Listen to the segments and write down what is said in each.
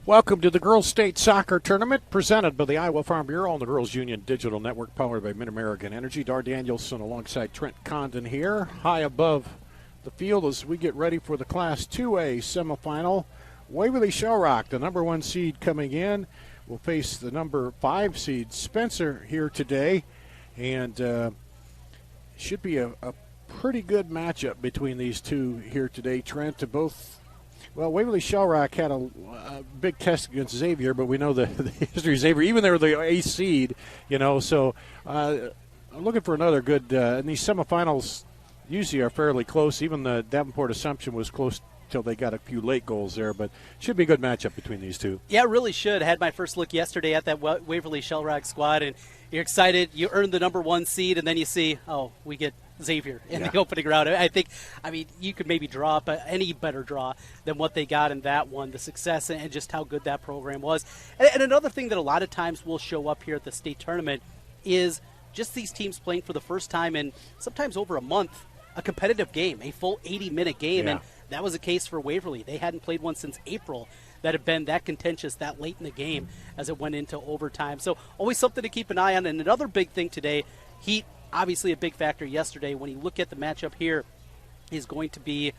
Welcome to the Girls State Soccer Tournament presented by the Iowa Farm Bureau and the Girls Union Digital Network powered by Mid-American Energy. Dar Danielson alongside Trent Condon here, high above the field as we get ready for the Class 2A semifinal. Waverly-Shell Rock, the number 1 seed coming in, will face the number 5 seed Spencer here today. And should be a pretty good matchup between these two here today. Trent, to both. Well, Waverly-Shell Rock had a big test against Xavier, but we know the history of Xavier, even they were the 8th seed, so I'm looking for another good, and these semifinals usually are fairly close. Even the Davenport Assumption was close till they got a few late goals there, but should be a good matchup between these two. Yeah, it really should. I had my first look yesterday at that Waverly-Shell Rock squad, and you're excited. You earned the number 1 seed, and then you see, we get Xavier in the opening round. I mean, you could maybe draw up any better draw than what they got in that one, the success and just how good that program was. And another thing that a lot of times will show up here at the state tournament is just these teams playing for the first time in sometimes over a month, a competitive game, a full 80-minute game. And that was the case for Waverly. They hadn't played one since April that had been that contentious that late in the game as it went into overtime. So always something to keep an eye on. And another big thing today, heat, obviously a big factor yesterday. When you look at the matchup here, is going to be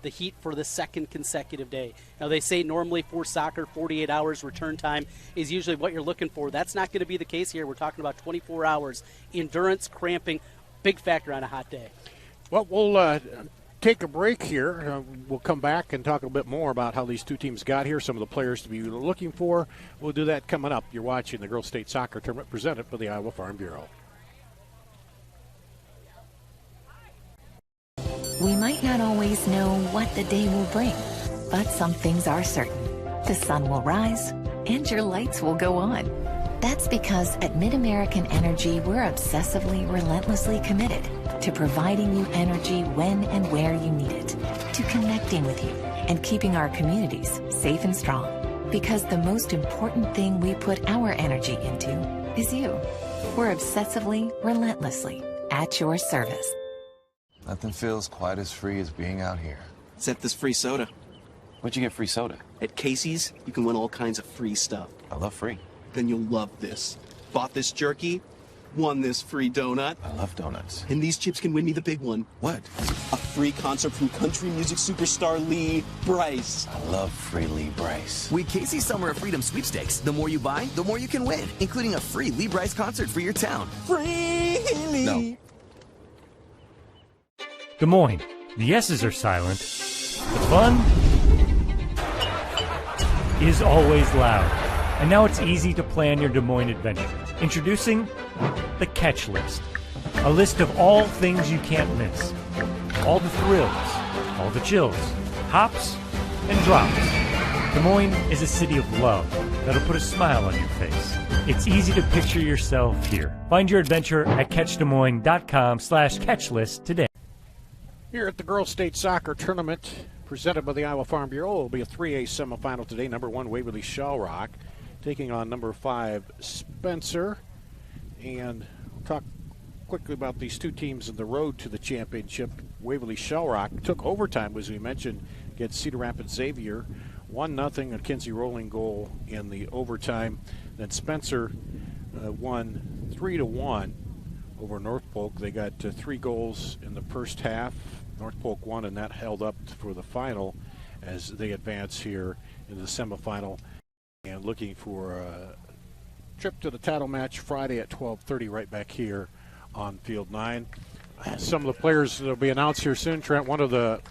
the heat for the second consecutive day. Now, they say normally for soccer, 48 hours return time is usually what you're looking for. That's not going to be the case here. We're talking about 24 hours. Endurance, cramping, big factor on a hot day. Well, we'll take a break here. We'll come back and talk a bit more about how these two teams got here, some of the players to be looking for. We'll do that coming up. You're watching the Girls State Soccer Tournament presented by the Iowa Farm Bureau. We might not always know what the day will bring, but some things are certain. The sun will rise and your lights will go on. That's because at Mid-American Energy, we're obsessively, relentlessly committed to providing you energy when and where you need it, to connecting with you and keeping our communities safe and strong. Because the most important thing we put our energy into is you. We're obsessively, relentlessly at your service. Nothing feels quite as free as being out here. Except this free soda. Where'd you get free soda? At Casey's, you can win all kinds of free stuff. I love free. Then you'll love this. Bought this jerky, won this free donut. I love donuts. And these chips can win me the big one. What? A free concert from country music superstar Lee Brice. I love free Lee Brice. With Casey's Summer of Freedom sweepstakes, the more you buy, the more you can win, including a free Lee Brice concert for your town. Free Lee! No. Des Moines. The S's are silent. The fun is always loud. And now it's easy to plan your Des Moines adventure. Introducing the Catch List. A list of all things you can't miss. All the thrills, all the chills, hops and drops. Des Moines is a city of love that'll put a smile on your face. It's easy to picture yourself here. Find your adventure at catchdesmoines.com/catchlist today. Here at the Girls State Soccer Tournament, presented by the Iowa Farm Bureau, it will be a 3A semifinal today. Number 1, Waverly-Shell Rock, taking on number 5, Spencer. And we'll talk quickly about these two teams in the road to the championship. Waverly-Shell Rock took overtime, as we mentioned, against Cedar Rapids Xavier. 1-0, a Kinsey Rolling goal in the overtime. Then Spencer won 3-1 over North Polk. They got 3 goals in the first half. North Polk won, and that held up for the final as they advance here in the semifinal. And looking for a trip to the title match Friday at 12:30 right back here on Field 9. Some of the players that will be announced here soon, Trent. One of the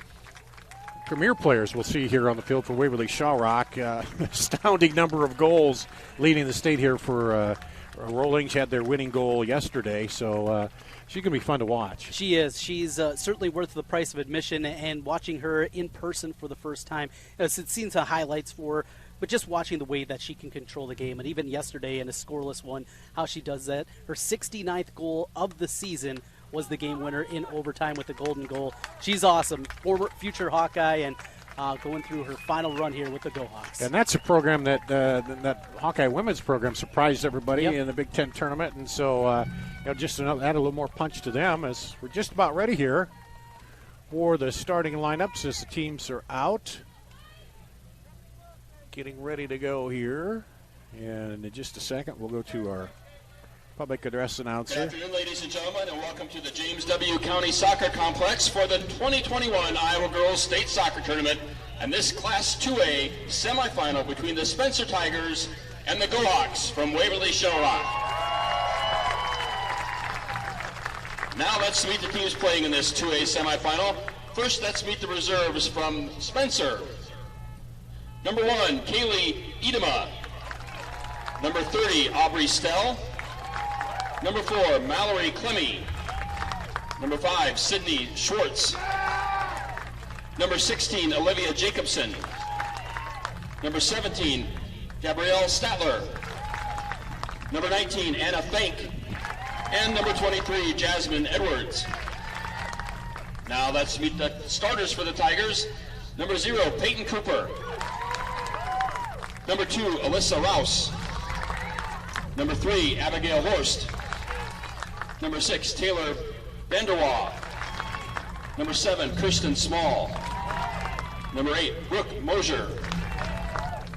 premier players we'll see here on the field for Waverly-Shell Rock. Astounding number of goals leading the state here for Rolling. She had their winning goal yesterday, so she's going to be fun to watch. She is. She's certainly worth the price of admission, and watching her in person for the first time, I've seen some highlights for her, but just watching the way that she can control the game, and even yesterday in a scoreless one, how she does that. Her 69th goal of the season was the game winner in overtime with the golden goal. She's awesome. Future Hawkeye, and going through her final run here with the Go Hawks. And that's a program that Hawkeye women's program surprised everybody in the Big Ten tournament, and so just add a little more punch to them as we're just about ready here for the starting lineups as the teams are out. getting ready to go here. And in just a second, we'll go to our public address announcer. Good afternoon, ladies and gentlemen, and welcome to the James W. County Soccer Complex for the 2021 Iowa Girls State Soccer Tournament and this Class 2A semifinal between the Spencer Tigers and the Go-Hawks from Waverly-Shell Rock. Now let's meet the teams playing in this 2A semifinal. First, let's meet the reserves from Spencer. Number 1, Kaylee Edema. Number 30, Aubrey Stell. Number 4, Mallory Clemmy. Number 5, Sydney Schwartz. Number 16, Olivia Jacobson. Number 17, Gabrielle Statler. Number 19, Anna Fank. And number 23, Jasmine Edwards. Now let's meet the starters for the Tigers. Number 0, Peyton Cooper. Number 2, Alyssa Rouse. Number 3, Abigail Horst. Number 6, Taylor Vanderwaa. Number 7, Kristen Small. Number 8, Brooke Mosier.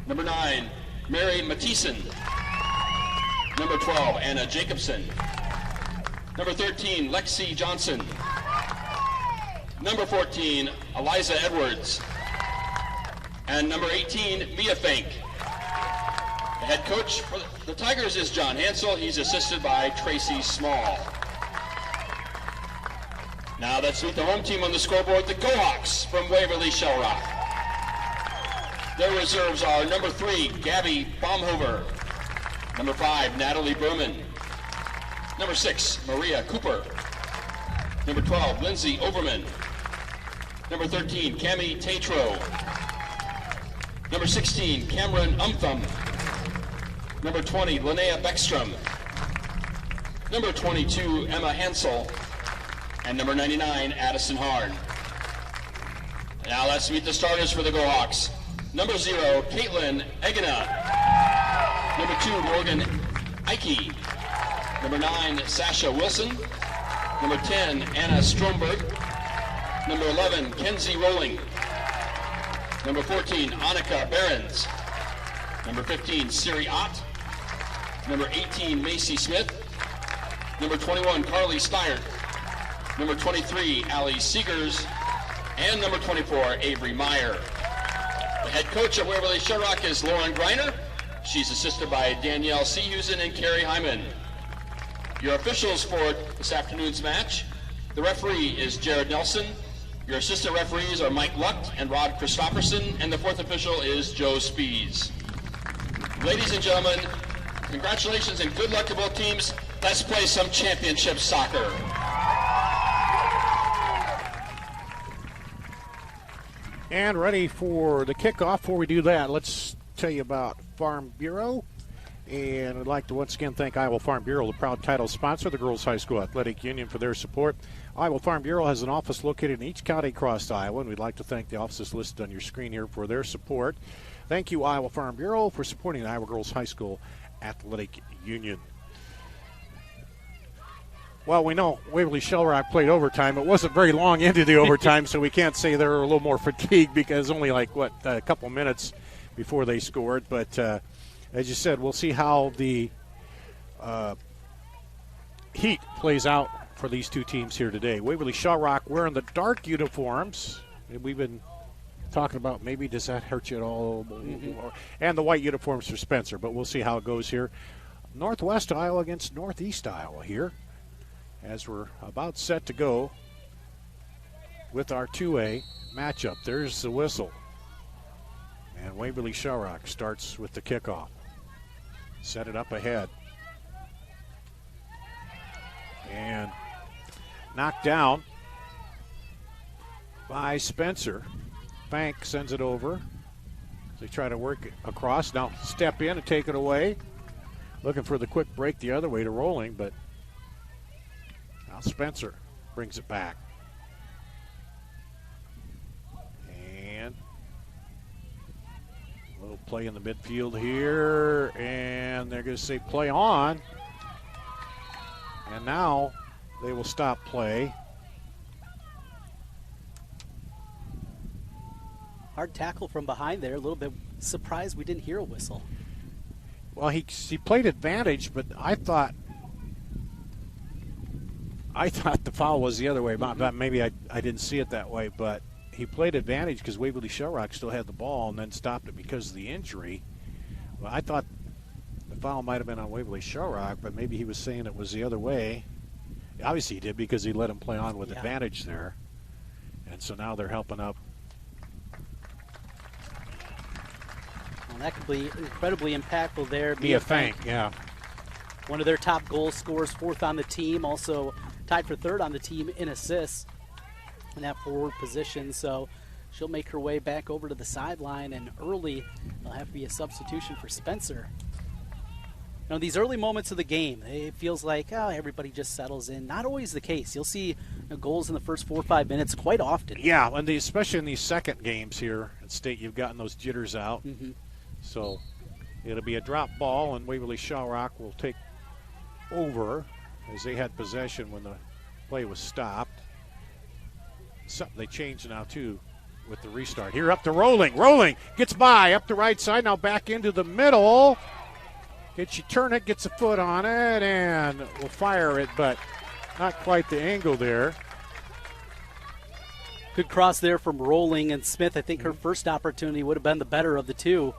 Number 9, Mary Mathieson. Number 12, Anna Jacobson. Number 13, Lexi Johnson. Number 14, Eliza Edwards. And number 18, Mia Fank. The head coach for the Tigers is John Hansel. He's assisted by Tracy Small. Now let's meet the home team on the scoreboard, the Go-Hawks from Waverly-Shell Rock. Their reserves are number 3, Gabby Baumhover. Number 5, Natalie Berman. Number 6, Maria Cooper. Number 12, Lindsay Overman. Number 13, Cami Tatro. Number 16, Cameron Umtham. Number 20, Linnea Beckstrom. Number 22, Emma Hansel. And number 99, Addison Harn. Now let's meet the starters for the Go-Hawks. Number 0, Caitlin Egena. Number 2, Morgan Ike. Number 9, Sasha Wilson. Number 10, Anna Stromberg. Number 11, Kenzie Rowling. Number 14, Annika Behrens. Number 15, Siri Ott. Number 18, Macy Smith. Number 21, Carly Steyert. Number 23, Allie Seegers. And number 24, Avery Meyer. The head coach at Waverly-Shell Rock is Lauren Greiner. She's assisted by Danielle Seehusen and Carrie Hyman. Your officials for this afternoon's match, the referee is Jared Nelson. Your assistant referees are Mike Lucht and Rod Christopherson, and the fourth official is Joe Spees. Ladies and gentlemen, congratulations and good luck to both teams. Let's play some championship soccer. And ready for the kickoff. Before we do that, let's tell you about Farm Bureau. And I'd like to once again thank Iowa Farm Bureau, the proud title sponsor of the Girls High School Athletic Union, for their support. Iowa Farm Bureau has an office located in each county across Iowa, and we'd like to thank the offices listed on your screen here for their support. Thank you, Iowa Farm Bureau, for supporting the Iowa Girls High School Athletic Union. Well, we know Waverly-Shell Rock played overtime. It wasn't very long into the overtime, so we can't say they were a little more fatigued because only a couple minutes before they scored. But as you said, we'll see how the heat plays out for these two teams here today. Waverly-Shell Rock wearing the dark uniforms. And we've been talking about maybe does that hurt you at all? And the white uniforms for Spencer, but we'll see how it goes here. Northwest Iowa against Northeast Iowa here, as we're about set to go with our 2A matchup. There's the whistle. And Waverly-Shell Rock starts with the kickoff. Set it up ahead. And knocked down by Spencer. Fank sends it over. They try to work it across. Now step in and take it away. Looking for the quick break the other way to Rolling, but now Spencer brings it back. And a little play in the midfield here. And they're going to say play on. And now they will stop play. Hard tackle from behind there, a little bit surprised we didn't hear a whistle. Well, he played advantage, but I thought the foul was the other way. Maybe I didn't see it that way, but he played advantage because Waverly-Shell Rock still had the ball and then stopped it because of the injury. Well, I thought the foul might have been on Waverly-Shell Rock, but maybe he was saying it was the other way. Obviously he did because he let him play on with advantage there. And so now they're helping up. Well, that could be incredibly impactful there. Mia Fank, yeah. One of their top goal scorers, 4th on the team, also tied for 3rd on the team in assists in that forward position. So she'll make her way back over to the sideline, and early there'll have to be a substitution for Spencer. You know, these early moments of the game, it feels like everybody just settles in. Not always the case. You'll see goals in the first 4 or 5 minutes quite often. Yeah, and especially in these second games here at State, you've gotten those jitters out. So it'll be a drop ball, and Waverly-Shell Rock will take over as they had possession when the play was stopped. Something they changed now, too, with the restart. Here up to Rolling, gets by, up the right side, now back into the middle. She turn it, gets a foot on it, and will fire it, but not quite the angle there. Good cross there from Rolling, and Smith, I think her first opportunity would have been the better of the two.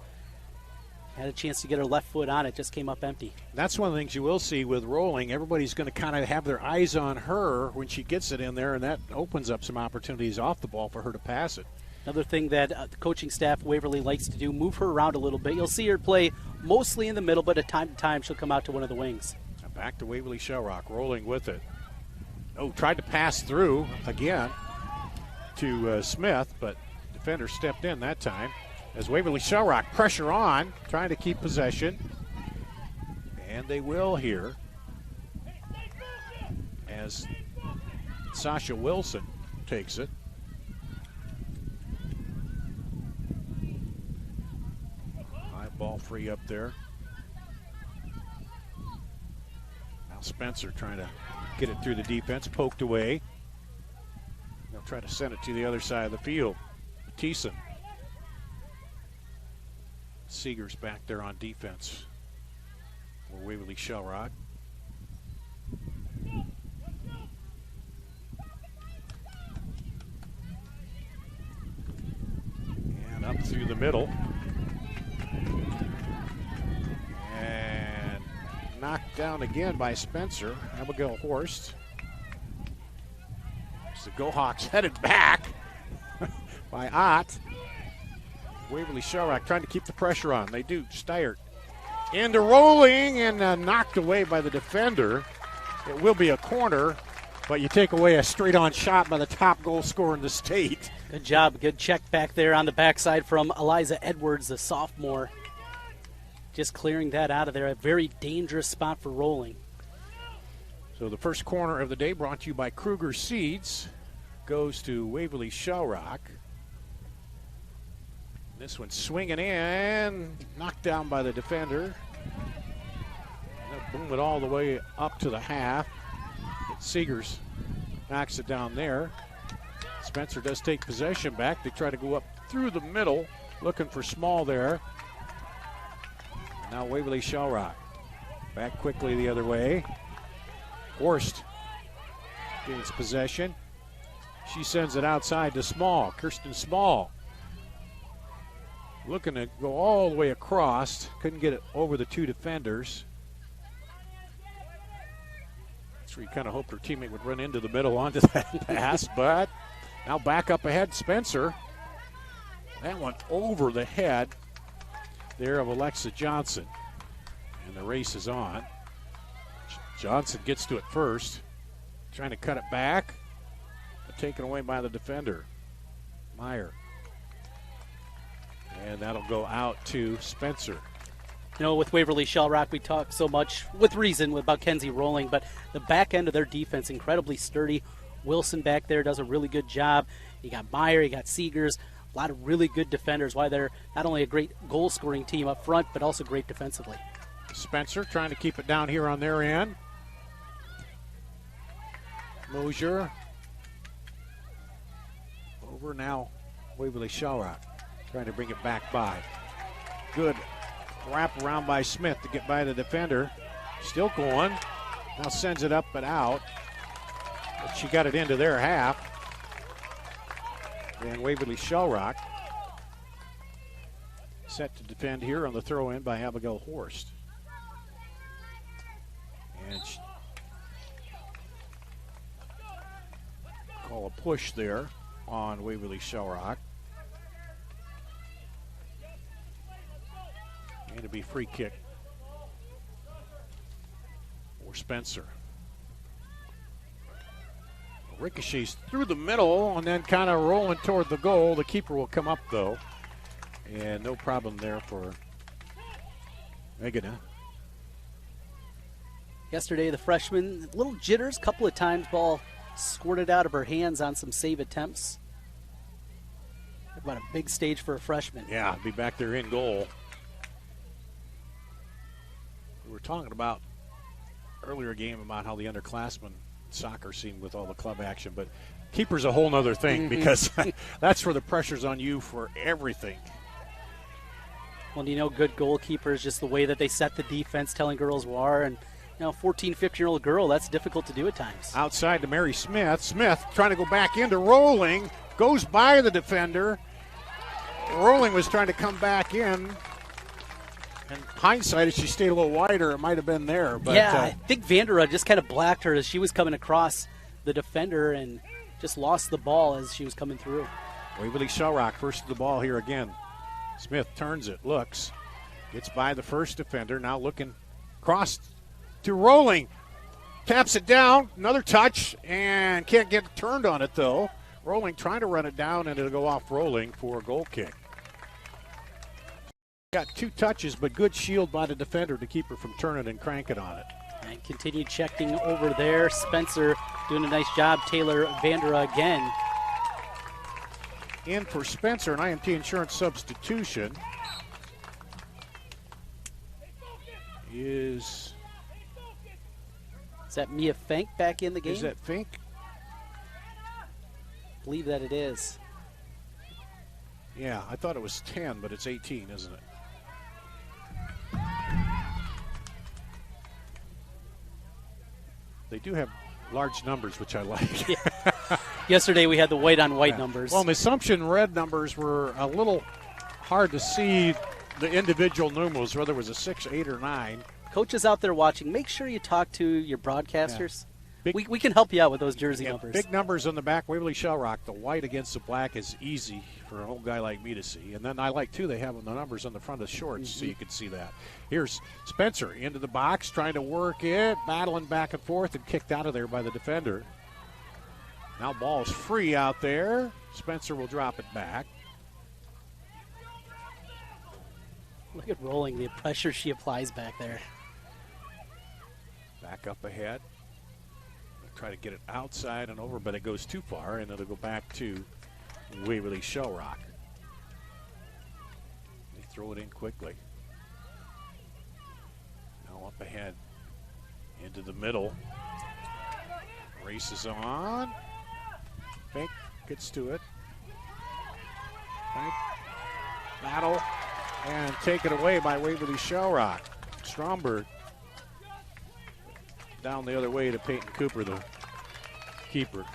Had a chance to get her left foot on it, just came up empty. That's one of the things you will see with Rolling. Everybody's going to kind of have their eyes on her when she gets it in there, and that opens up some opportunities off the ball for her to pass it. Another thing that the coaching staff Waverly likes to do, move her around a little bit. You'll see her play mostly in the middle, but at time to time she'll come out to one of the wings. Back to Waverly-Shell Rock, Rolling with it. Tried to pass through again to Smith, but defender stepped in that time. As Waverly-Shell Rock pressure on, trying to keep possession. And they will here as Sasha Wilson takes it. High ball free up there. Now Spencer trying to get it through the defense, poked away. They'll try to send it to the other side of the field. Thiessen. Seegers back there on defense for Waverly-Shell Rock. And up through the middle. And knocked down again by Spencer. Abigail Horst. So the Go-Hawks headed back by Ott. Waverly-Shell Rock trying to keep the pressure on. They do. Steyert into Rolling and knocked away by the defender. It will be a corner, but you take away a straight-on shot by the top goal scorer in the state. Good job. Good check back there on the backside from Eliza Edwards, the sophomore. Just clearing that out of there. A very dangerous spot for Rolling. So the first corner of the day, brought to you by Kruger Seeds, goes to Waverly-Shell Rock. This one swinging in, knocked down by the defender. Boom it all the way up to the half. Seegers knocks it down there. Spencer does take possession back. They try to go up through the middle, looking for Small there. Now Waverly-Shell Rock back quickly the other way. Horst gains possession. She sends it outside to Small, Kirsten Small. Looking to go all the way across. Couldn't get it over the two defenders. That's where you kind of hoped her teammate would run into the middle onto that pass. But now back up ahead, Spencer. That one over the head there of Alexa Johnson. And the race is on. Johnson gets to it first. Trying to cut it back. But taken away by the defender, Meyer. And that'll go out to Spencer. You know, with Waverly-Shell Rock, we talk so much, with reason, about Kenzie Rolling, but the back end of their defense, incredibly sturdy. Wilson back there does a really good job. You got Meyer, you got Seegers, a lot of really good defenders, why they're not only a great goal-scoring team up front, but also great defensively. Spencer trying to keep it down here on their end. Mosier. Over now, Waverly-Shell Rock trying to bring it back by. Good wrap around by Smith to get by the defender. Still going. Now sends it up and out. But she got it into their half. And Waverly-Shell Rock set to defend here on the throw in by Abigail Horst. And call a push there on Waverly-Shell Rock. And it'll be free kick for Spencer. Ricochets through the middle and then kind of rolling toward the goal. The keeper will come up though. And no problem there for Megan. Yesterday, the freshman, little jitters, couple of times ball squirted out of her hands on some save attempts. About a big stage for a freshman. Yeah, be back there in goal. We were talking about earlier game about how the underclassmen soccer scene with all the club action, but keeper's a whole nother thing because that's where the pressure's on you for everything. Well, you know, good goalkeepers, just the way that they set the defense, telling girls war, and 14, 15-year-old girl, that's difficult to do at times. Outside to Mary Smith. Smith trying to go back into Rolling, goes by the defender. Rolling was trying to come back in. And hindsight, if she stayed a little wider, it might have been there. But, yeah, I think Vandera just kind of blacked her as she was coming across the defender and just lost the ball as she was coming through. Waverly-Shell Rock first to the ball here again. Smith turns it, looks, gets by the first defender, now looking cross to Rolling. Taps it down, another touch, and can't get turned on it though. Rolling trying to run it down, and it'll go off Rolling for a goal kick. Got 2 touches, but good shield by the defender to keep her from turning and cranking on it. And continue checking over there. Spencer doing a nice job. Taylor Vandera again. In for Spencer, an IMT insurance substitution is that Mia Fink back in the game? Is that Fink? Believe that it is. Yeah, I thought it was 10, but it's 18, isn't it? They do have large numbers, which I like. Yeah. Yesterday we had the white on white numbers. Well, the Assumption red numbers were a little hard to see the individual numerals, whether it was a 6, 8, or 9. Coaches out there watching, make sure you talk to your broadcasters. Yeah. We can help you out with those jersey numbers. Big numbers on the back. Waverly-Shell Rock, the white against the black is easy for an old guy like me to see. And then I like, too, they have the numbers on the front of the shorts so you can see that. Here's Spencer into the box, trying to work it, battling back and forth, and kicked out of there by the defender. Now ball's free out there. Spencer will drop it back. Look at Rolling, the pressure she applies back there. Back up ahead. Try to get it outside and over, but it goes too far, and it'll go back to Waverly-Shell Rock. They throw it in quickly. Now up ahead into the middle. Race is on. Fink gets to it. Fink. Battle. And taken away by Waverly-Shell Rock. Stromberg down the other way to Peyton Cooper, the keeper.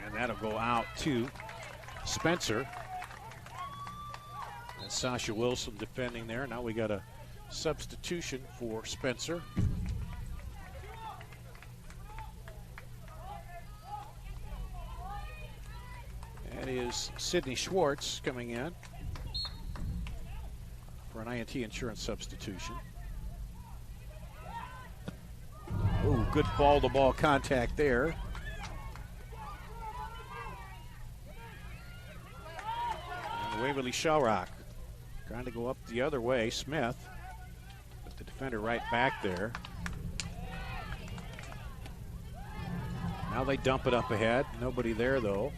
And that'll go out to Spencer. And Sasha Wilson defending there. Now we got a substitution for Spencer. That is Sydney Schwartz coming in for an INT insurance substitution. Oh, good ball-to-ball contact there. And Waverly-Shell Rock trying to go up the other way. Smith, but the defender right back there. Now they dump it up ahead. Nobody there, though.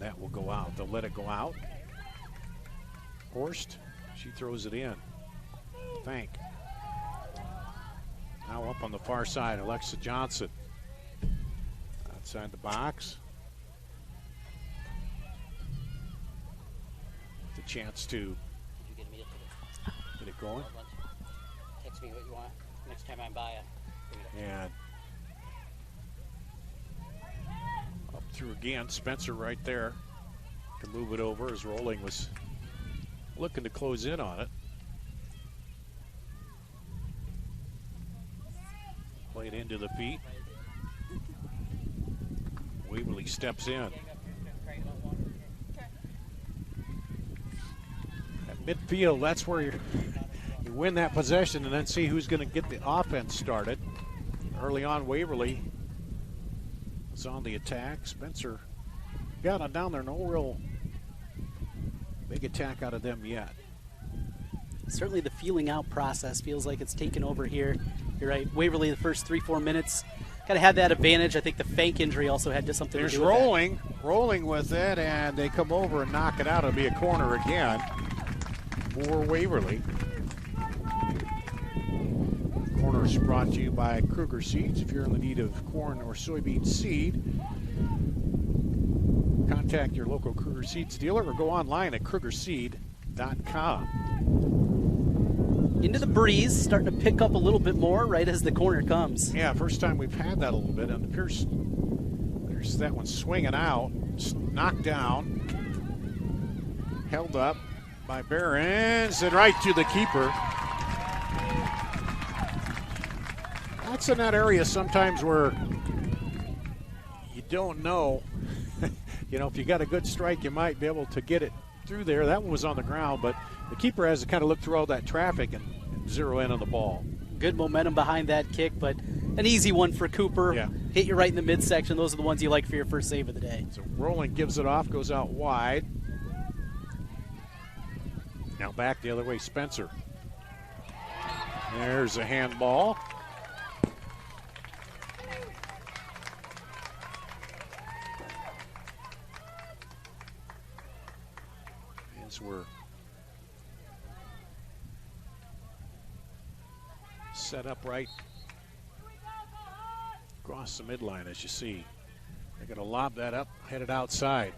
And that will go out. They'll let it go out. Horst, she throws it in. Thank. Now up on the far side, Alexa Johnson. Outside the box. The chance to get it going. Text me what you want next time I'm by. And up through again, Spencer right there to move it over as Rolling was looking to close in on it. Play it into the feet. Waverly steps in. At midfield, that's where you win that possession and then see who's going to get the offense started. Early on, Waverly was on the attack. Spencer got it down there. No real big attack out of them yet. Certainly the feeling out process feels like it's taken over here. You're right. Waverly, the first 3-4 minutes, kind of had that advantage. I think the Fank injury also had just something to do with Rolling, rolling with it, and they come over and knock it out. It'll be a corner again for Waverly. Corner is brought to you by Kruger Seeds. If you're in the need of corn or soybean seed, contact your local Kruger Seeds dealer or go online at krugerseed.com. Into the breeze, starting to pick up a little bit more right as the corner comes. Yeah, first time we've had that a little bit. And Pierce, there's that one swinging out, knocked down, held up by Behrens, and right to the keeper. That's in that area sometimes where you don't know. You know, if you got a good strike, you might be able to get it through there. That one was on the ground, but the keeper has to kind of look through all that traffic and zero in on the ball. Good momentum behind that kick, but an easy one for Cooper. Yeah. Hit you right in the midsection. Those are the ones you like for your first save of the day. So Rolling gives it off, goes out wide. Now back the other way, Spencer. There's a handball. As we're set up right across the midline, as you see. They're going to lob that up, headed outside.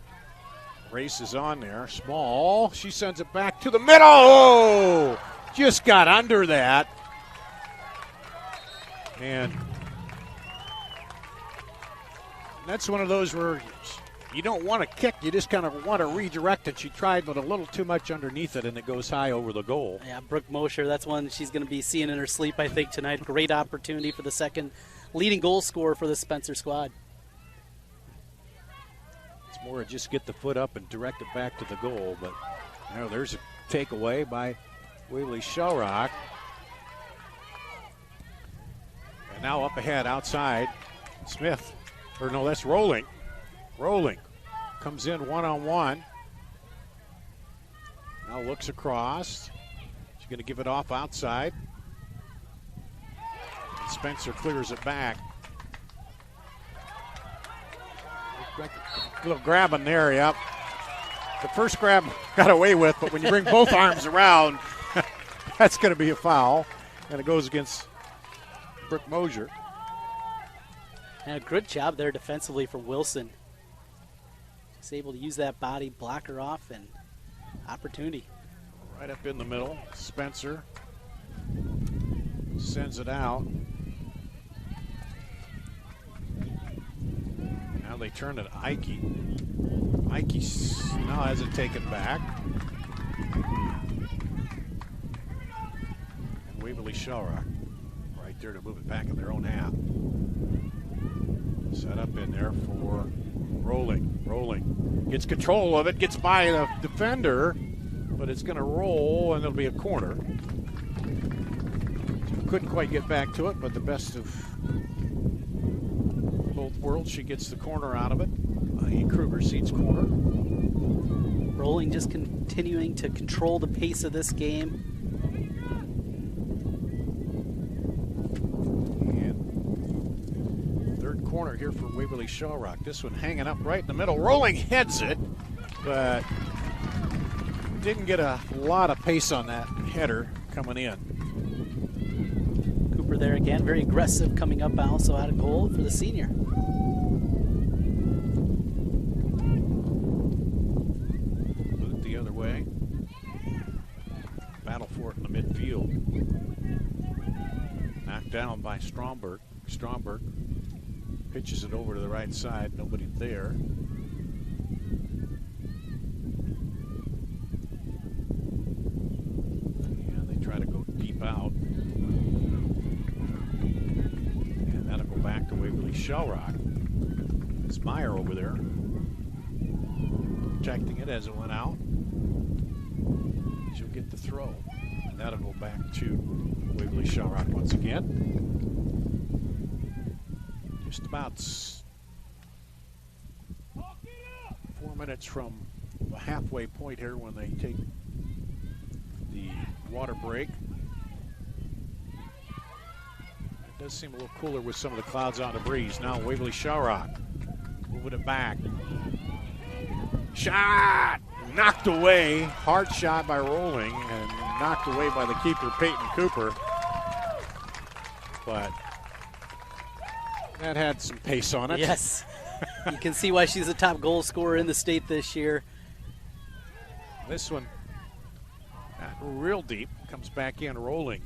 Race is on there. Small. She sends it back to the middle. Oh, just got under that. And that's one of those where you don't want to kick, you just kind of want to redirect it. She tried, but a little too much underneath it, and it goes high over the goal. Yeah, Brooke Mosher, that's one she's going to be seeing in her sleep, I think, tonight. Great opportunity for the second leading goal scorer for the Spencer squad. It's more just get the foot up and direct it back to the goal, but you know, there's a takeaway by Waverly-Shell Rock. And now up ahead outside, Smith, or no, that's Rolling. Rolling comes in one-on-one. Now looks across. She's going to give it off outside. And Spencer clears it back. Like a little grabbing there, yep. The first grab got away with, but when you bring both arms around, that's going to be a foul. And it goes against Brooke Mosher. And a good job there defensively from Wilson. He's able to use that body, block her off, and opportunity. Right up in the middle. Spencer sends it out. Now they turn it to Ike. Ike now has it taken back. And Waverly-Shell Rock right there to move it back in their own half. Set up in there for Rolling. Rolling gets control of it, gets by the defender, but it's going to roll and it'll be a corner. Couldn't quite get back to it, but the best of both worlds. She gets the corner out of it. Kruger Seeds corner. Rolling just continuing to control the pace of this game. And third corner here for Waverly-Shell Rock. This one hanging up right in the middle. Rolling heads it, but didn't get a lot of pace on that header coming in. Cooper there again, very aggressive coming up, also out of goal for the senior. Boot the other way. Battle for it in the midfield. Knocked down by Stromberg. Stromberg pitches it over to the right side. Nobody there. And they try to go deep out. And that'll go back to Waverly-Shell Rock. It's Meyer over there, protecting it as it went out. She'll get the throw. And that'll go back to Waverly-Shell Rock once again. Just about 4 minutes from the halfway point here when they take the water break. It does seem a little cooler with some of the clouds on the breeze. Now Waverly-Shell Rock moving it back. Shot! Knocked away. Hard shot by Rolling and knocked away by the keeper, Peyton Cooper. But that had some pace on it. Yes. You can see why she's the top goal scorer in the state this year. This one, real deep, comes back in. Rolling.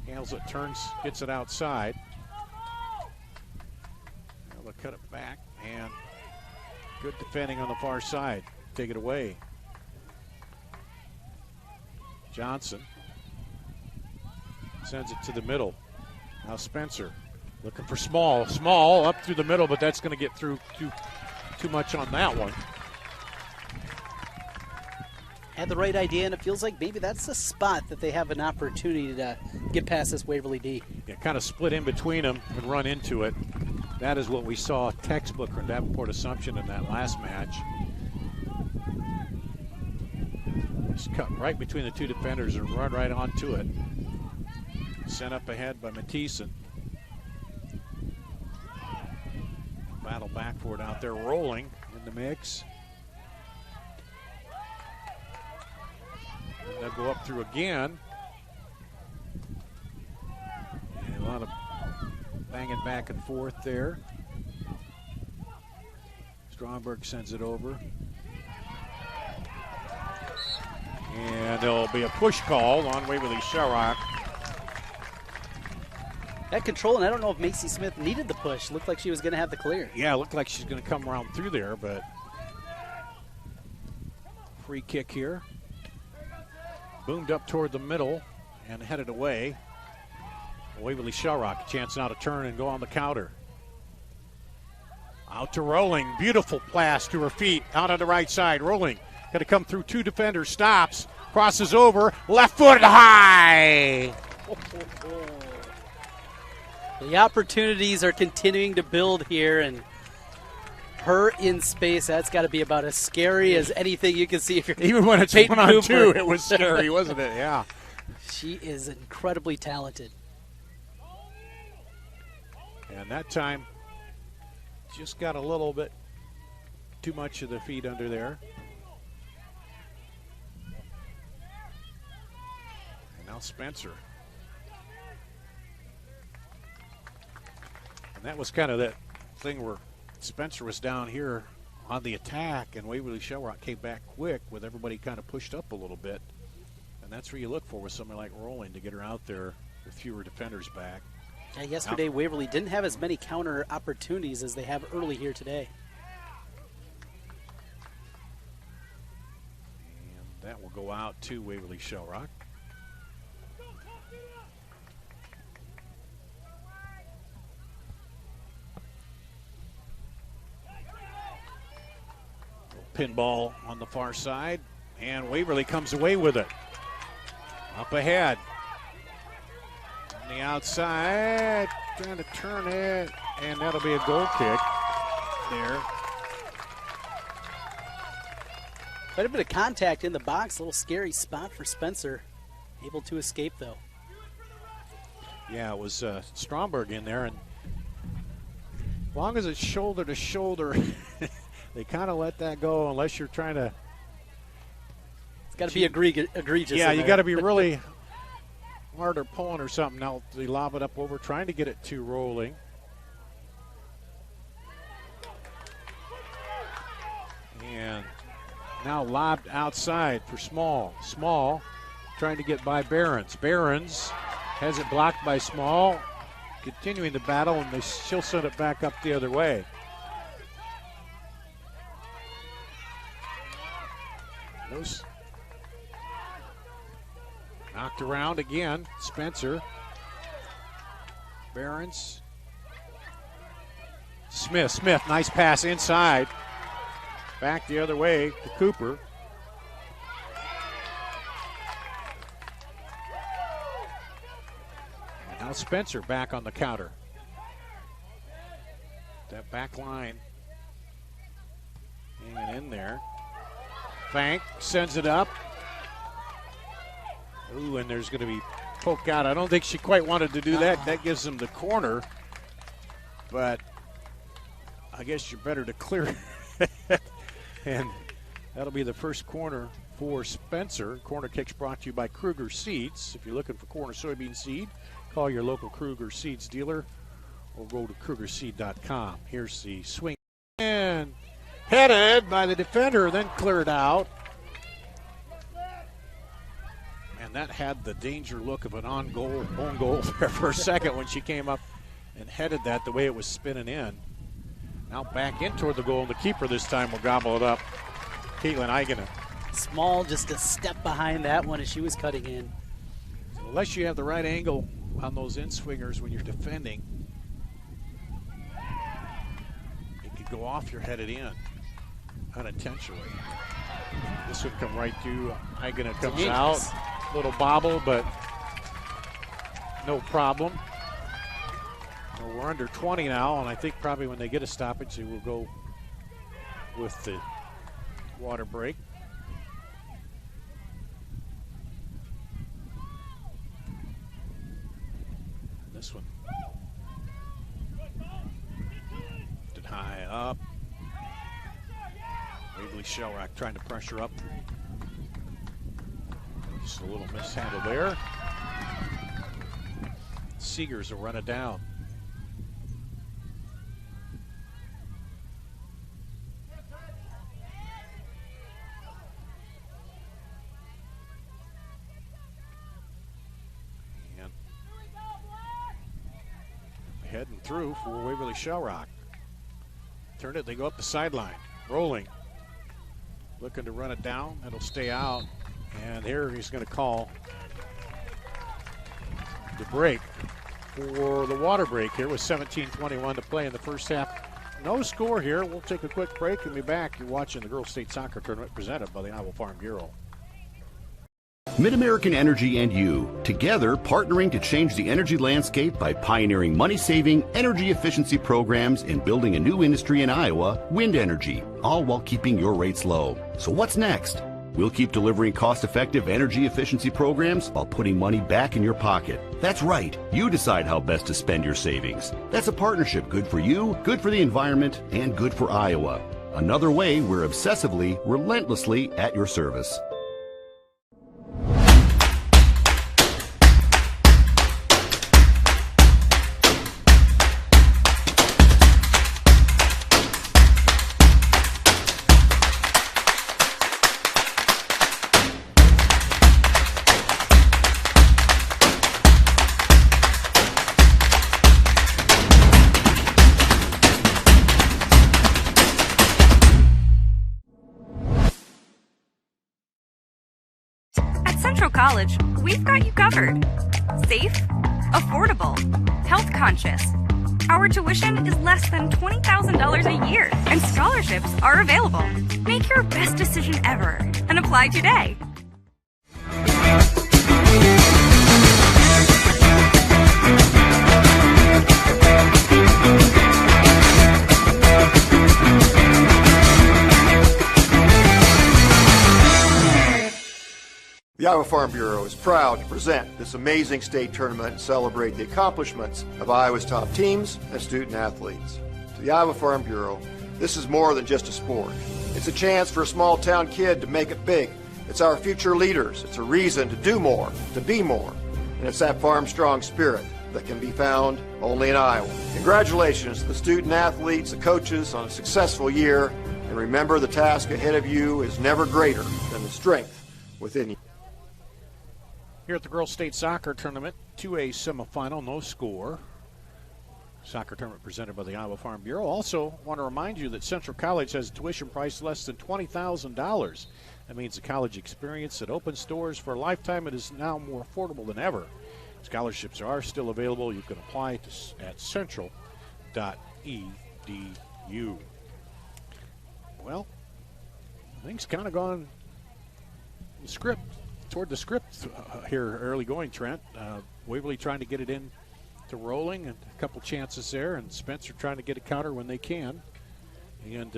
Handles it, turns, gets it outside. Now they'll cut it back, and good defending on the far side. Take it away. Johnson sends it to the middle. Now Spencer looking for Small. Small up through the middle, but that's going to get through too much on that one. Had the right idea, and it feels like maybe that's the spot that they have an opportunity to get past this Waverly D. Yeah, kind of split in between them and run into it. That is what we saw textbook from Davenport Assumption in that last match. Just cut right between the two defenders and run right onto it. Sent up ahead by Mathieson. Battle back for it out there. Rolling in the mix. And they'll go up through again. And a lot of banging back and forth there. Stromberg sends it over. And there'll be a push call on Waverly-Shell Rock. That control, and I don't know if Macy Smith needed the push. Looked like she was going to have the clear. Yeah, it looked like she's going to come around through there, but free kick here. Boomed up toward the middle and headed away. Waverly-Shell Rock, a chance now to turn and go on the counter. Out to Rolling. Beautiful pass to her feet. Out on the right side. Rolling. Got to come through two defenders. Stops. Crosses over. Left foot high. The opportunities are continuing to build here, and her in space, that's got to be about as scary as anything you can see if you're even when it's Peyton 1-on-2, it was scary, wasn't it? Yeah. She is incredibly talented. And that time, just got a little bit too much of the feet under there. And now Spencer. And that was kind of that thing where Spencer was down here on the attack, and Waverly-Shell Rock came back quick with everybody kind of pushed up a little bit. And that's where you look for with somebody like Rolling to get her out there with fewer defenders back. Yeah, yesterday, Waverly didn't have as many counter opportunities as they have early here today. And that will go out to Waverly-Shell Rock. Pinball on the far side, and Waverly comes away with it. Up ahead. On the outside, trying to turn it, and that'll be a goal kick there. Quite a bit of contact in the box, a little scary spot for Spencer. Able to escape, though. Yeah, it was Stromberg in there, and As long as it's shoulder to shoulder, they kind of let that go unless you're trying to. It's got to be egregious. Yeah, you got to be really hard or pulling or something. Now they lob it up over, trying to get it to rolling. And now lobbed outside for Small. Small trying to get by Behrens. Behrens has it blocked by Small. Continuing the battle, and she'll send it back up the other way. Those knocked around again. Spencer. Behrens. Smith, nice pass inside. Back the other way to Cooper. And now Spencer back on the counter. That back line hanging in there. Fank sends it up. Ooh, and there's going to be poke out. I don't think she quite wanted to do that. That gives them the corner. But I guess you're better to clear it. And that'll be the first corner for Spencer. Corner kicks brought to you by Kruger Seeds. If you're looking for corner soybean seed, call your local Kruger Seeds dealer or go to KrugerSeed.com. Here's the swing. And headed by the defender, then cleared out. And that had the danger look of an own goal there for a second when she came up and headed that the way it was spinning in. Now back in toward the goal, and the keeper this time will gobble it up. Caitlin Eigenen. Small, just a step behind that one as she was cutting in. So unless you have the right angle on those in-swingers when you're defending, it could go off your headed in unintentionally. This would come right through. Eigenen comes out. Little bobble, but no problem. Well, we're under 20 now, and I think probably when they get a stoppage, they will go with the water break. This one did high up. Waverly-Shell Rock trying to pressure up. Just a little mishandle there. Seegers will run it down. And heading through for Waverly-Shell Rock. Turn it, they go up the sideline. Rolling. Looking to run it down. It'll stay out. And here he's going to call the break for the water break here with 17:21 to play in the first half. No score here. We'll take a quick break and be back. You're watching the Girls State Soccer Tournament presented by the Iowa Farm Bureau. Mid-American Energy and you, together partnering to change the energy landscape by pioneering money-saving, energy efficiency programs and building a new industry in Iowa, wind energy, all while keeping your rates low. So what's next? We'll keep delivering cost-effective energy efficiency programs while putting money back in your pocket. That's right. You decide how best to spend your savings. That's a partnership good for you, good for the environment, and good for Iowa. Another way we're obsessively, relentlessly at your service. College, we've got you covered. Safe, affordable, health conscious. Our tuition is less than $20,000 a year, and scholarships are available. Make your best decision ever and apply today. The Iowa Farm Bureau is proud to present this amazing state tournament and celebrate the accomplishments of Iowa's top teams and student athletes. To the Iowa Farm Bureau, this is more than just a sport. It's a chance for a small town kid to make it big. It's our future leaders. It's a reason to do more, to be more. And it's that farm strong spirit that can be found only in Iowa. Congratulations to the student athletes, the coaches on a successful year. And remember, the task ahead of you is never greater than the strength within you. Here at the Girls State Soccer Tournament, 2A semifinal, no score. Soccer tournament presented by the Iowa Farm Bureau. Also, want to remind you that Central College has a tuition price less than $20,000. That means the college experience that opens doors for a lifetime. It is now more affordable than ever. Scholarships are still available. You can apply at central.edu. Well, things kind of gone toward the script here early going, Trent. Waverly trying to get it in to rolling, and a couple chances there, and Spencer trying to get a counter when they can. And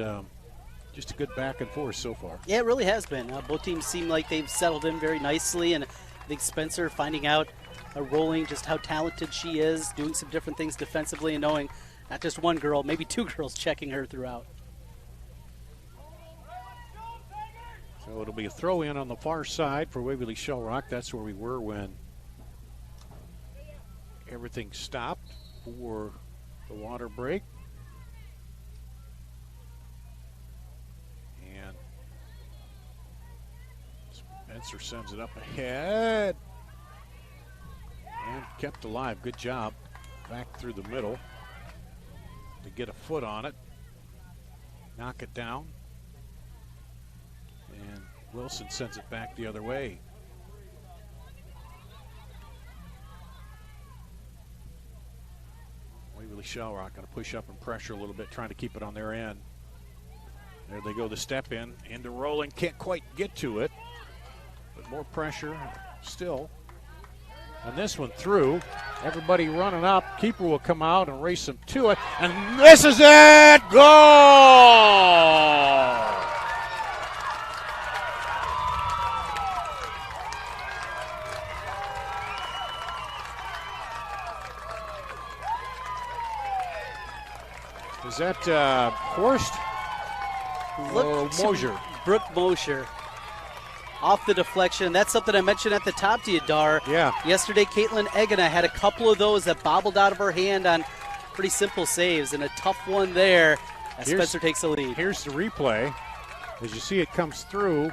just a good back and forth so far. Yeah, it really has been. Both teams seem like they've settled in very nicely, and I think Spencer finding out rolling just how talented she is, doing some different things defensively, and knowing not just one girl, maybe two girls checking her throughout. So it'll be a throw in on the far side for Waverly-Shell Rock. That's where we were when everything stopped for the water break. And Spencer sends it up ahead and kept alive. Good job back through the middle to get a foot on it, knock it down, and Wilson sends it back the other way. Waverly-Shell Rock going to push up and pressure a little bit, trying to keep it on their end. There they go, the step in, into rolling. Can't quite get to it, but more pressure still. And this one through. Everybody running up. Keeper will come out and race them to it. And this is it! Goal! Is that Horst? Mosher. Brooke Mosher. Off the deflection. That's something I mentioned at the top to you, Dar. Yeah. Yesterday, Caitlin Egena had a couple of those that bobbled out of her hand on pretty simple saves, and a tough one there as Spencer takes the lead. Here's the replay. As you see, it comes through,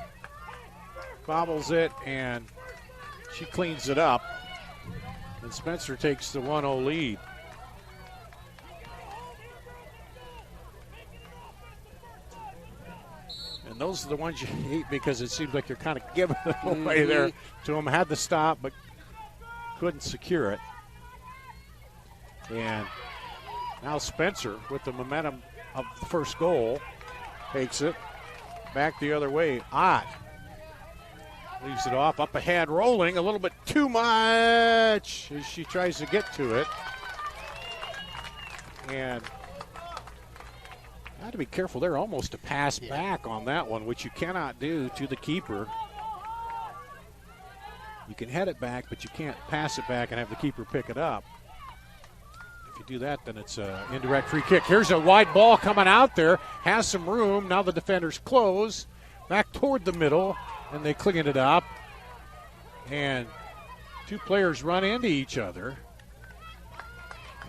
bobbles it, and she cleans it up. And Spencer takes the 1-0 lead. And those are the ones you hate because it seems like you're kind of giving them away there to them. Had the stop, but couldn't secure it. And now Spencer, with the momentum of the first goal, takes it back the other way. Ott leaves it off, up ahead, rolling a little bit too much as she tries to get to it. And got to be careful there, almost a pass back on that one, which you cannot do to the keeper. You can head it back, but you can't pass it back and have the keeper pick it up. If you do that, then it's an indirect free kick. Here's a wide ball coming out there, has some room. Now the defenders close back toward the middle, and they clean it up. And two players run into each other.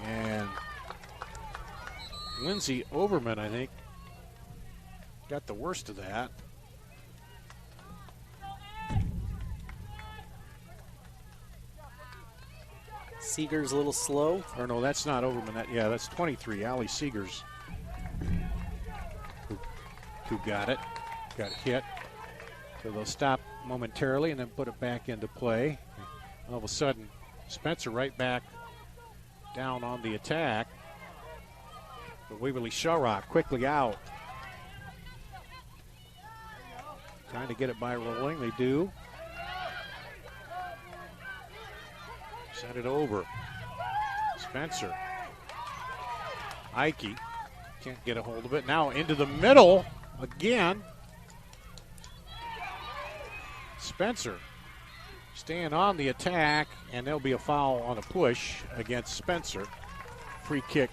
And Lindsay Overman, I think, got the worst of that. Seeger's a little slow. Or no, that's not Overman. That's 23, Allie Seegers, who got it. Got hit. So they'll stop momentarily and then put it back into play. All of a sudden, Spencer right back down on the attack. But Waverly-Shell Rock quickly out. Trying to get it by rolling. They do. Send it over. Spencer. Ike can't get a hold of it. Now into the middle again. Spencer staying on the attack, and there'll be a foul on a push against Spencer. Free kick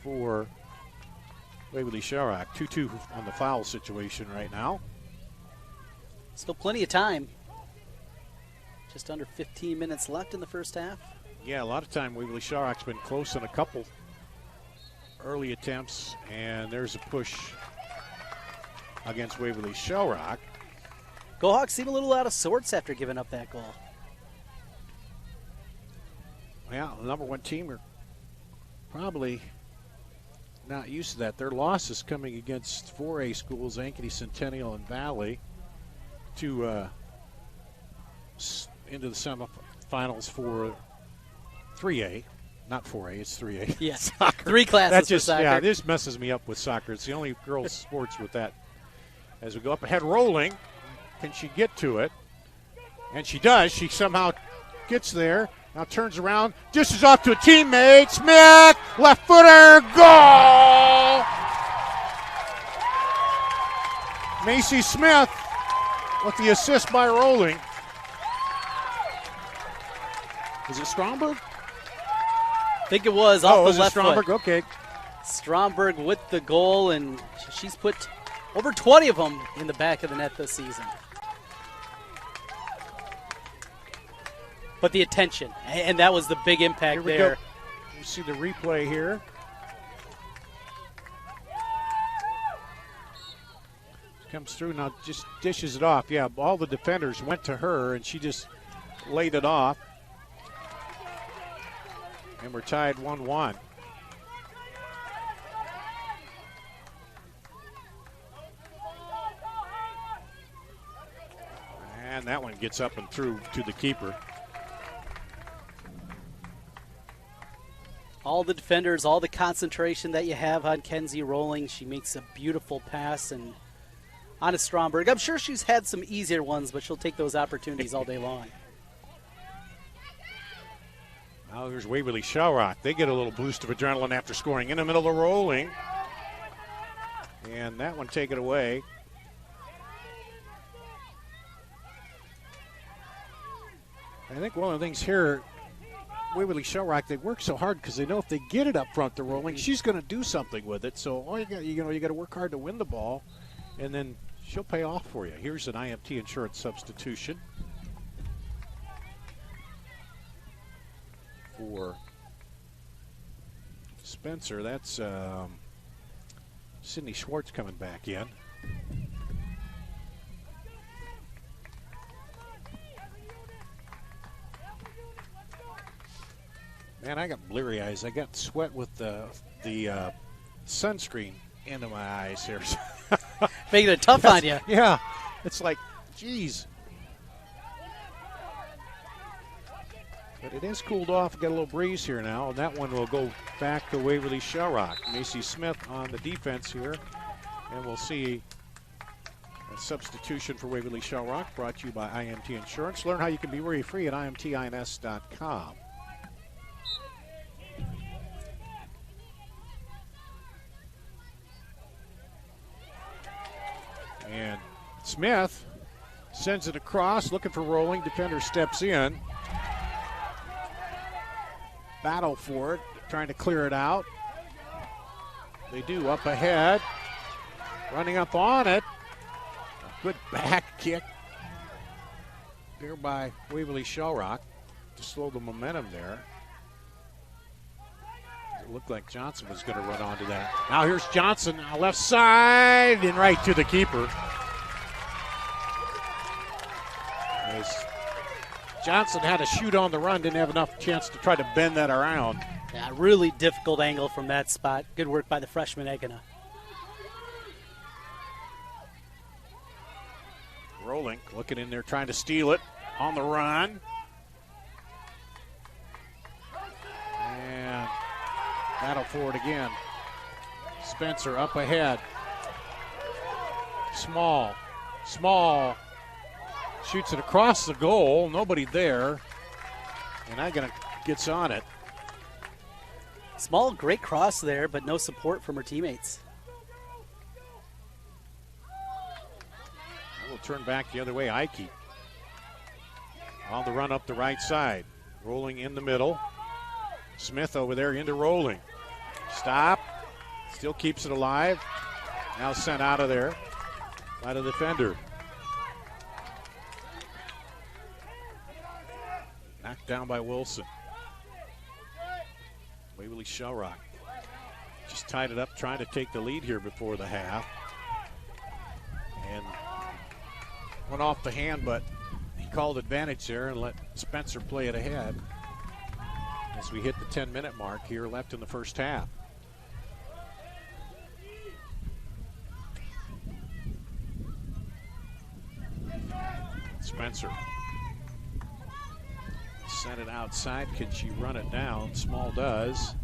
for Waverly-Shell Rock. 2-2 on the foul situation right now. Still plenty of time. Just under 15 minutes left in the first half. Yeah, a lot of time Waverly-Shell Rock's been close in a couple early attempts, and there's a push against Waverly-Shell Rock. Go Hawks seem a little out of sorts after giving up that goal. Well, the number one team are probably not used to that. Their loss is coming against 4A schools, Ankeny, Centennial, and Valley, to into the semifinals for 3A. Not 4A, it's 3A. Yes, Soccer. 3 classes that just, for soccer. Yeah, this messes me up with soccer. It's the only girls' sports with that. As we go up ahead, rolling. Can she get to it? And she does. She somehow gets there. Now turns around, dishes off to a teammate. Smith, left footer, goal! Macy Smith with the assist by Rolling. Is it Stromberg? I think it was off the left Stromberg? foot. Okay. Stromberg with the goal, and she's put over 20 of them in the back of the net this season. But the attention, and that was the big impact there. Go. You see the replay here. Comes through now, just dishes it off. Yeah, all the defenders went to her, and she just laid it off. And we're tied 1-1. And that one gets up and through to the keeper. All the defenders, all the concentration that you have on Kenzie Rolling. She makes a beautiful pass and on to Stromberg. I'm sure she's had some easier ones, but she'll take those opportunities all day long. Now here's Waverly-Shell Rock. They get a little boost of adrenaline after scoring in the middle of Rolling. And that one taken away. I think one of the things here, Waverly-Shell Rock, they work so hard because they know if they get it up front to Rolling, she's going to do something with it. So all you got to work hard to win the ball, and then she'll pay off for you. Here's an IMT insurance substitution for Spencer. That's Sydney Schwartz coming back in. Man, I got bleary eyes. I got sweat with the sunscreen into my eyes here. Making it tough on you. Yeah. It's like, geez. But it is cooled off. Got a little breeze here now. And that one will go back to Waverly-Shell Rock. Macy Smith on the defense here. And we'll see a substitution for Waverly-Shell Rock brought to you by IMT Insurance. Learn how you can be worry-free at imtins.com. And Smith sends it across, looking for Rolling. Defender steps in. Battle for it, trying to clear it out. They do, up ahead. Running up on it. A good back kick there by Waverly-Shell Rock to slow the momentum there. It looked like Johnson was going to run onto that. Now here's Johnson, left side, and right to the keeper. As Johnson had to shoot on the run, didn't have enough chance to try to bend that around. Yeah, really difficult angle from that spot. Good work by the freshman Egina. Rolling, looking in there, trying to steal it on the run. And battle for it again. Spencer up ahead. Small. Shoots it across the goal. Nobody there. And Egina gets on it. Small, great cross there, but no support from her teammates. We'll turn back the other way. Ike on the run up the right side. Rolling in the middle. Smith over there into Rolling. Stop. Still keeps it alive. Now sent out of there by the defender. Knocked down by Wilson. Waverly-Shell Rock just tied it up, trying to take the lead here before the half. And went off the hand, but he called advantage there and let Spencer play it ahead as we hit the 10-minute mark here left in the first half. Spencer sent it outside. Can she run it down? Small does.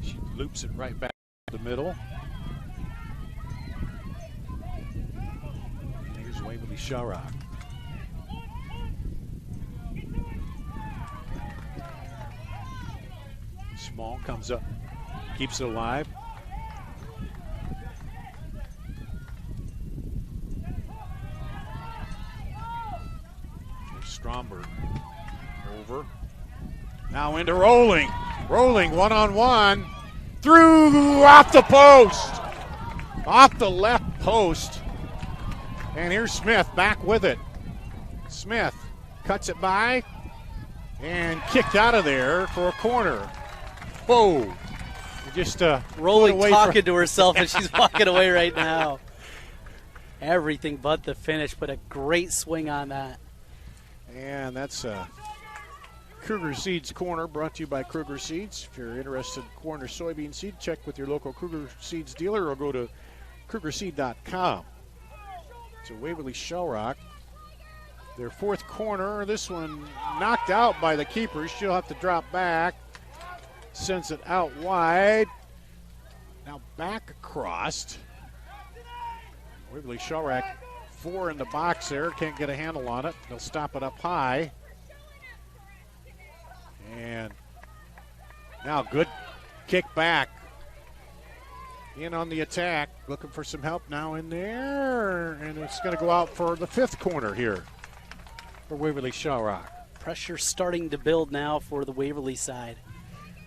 She loops it right back to the middle. Here's Waverly-Shell Rock. Small comes up, keeps it alive. Here's Stromberg. Over. Now into Rolling. Rolling one-on-one. Through off the post. Off the left post. And here's Smith back with it. Smith cuts it by and kicked out of there for a corner. Whoa. Just Rolling talking to herself and she's walking away right now. Everything but the finish, but a great swing on that. And that's Kruger Seeds Corner, brought to you by Kruger Seeds. If you're interested in corn or soybean seed, check with your local Kruger Seeds dealer or go to KrugerSeed.com. So Waverly-Shell Rock, their fourth corner. This one knocked out by the keeper. She'll have to drop back. Sends it out wide. Now back across. Waverly-Shell Rock, 4 in the box there. Can't get a handle on it. They'll stop it up high. And now good kick back. In on the attack. Looking for some help now in there. And it's going to go out for the fifth corner here for Waverly-Shell Rock. Pressure starting to build now for the Waverly side.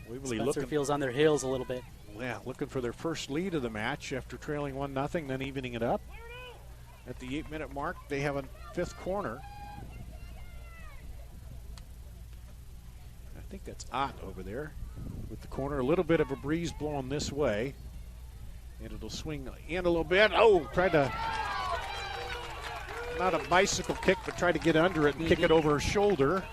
Waverly Spencer feels on their heels a little bit. Yeah, looking for their first lead of the match after trailing 1-0, then evening it up. At the 8-minute mark, they have a fifth corner. I think that's Ott over there with the corner. A little bit of a breeze blowing this way. And it'll swing in a little bit. Oh, tried to, not a bicycle kick, but tried to get under it and kick it over her shoulder.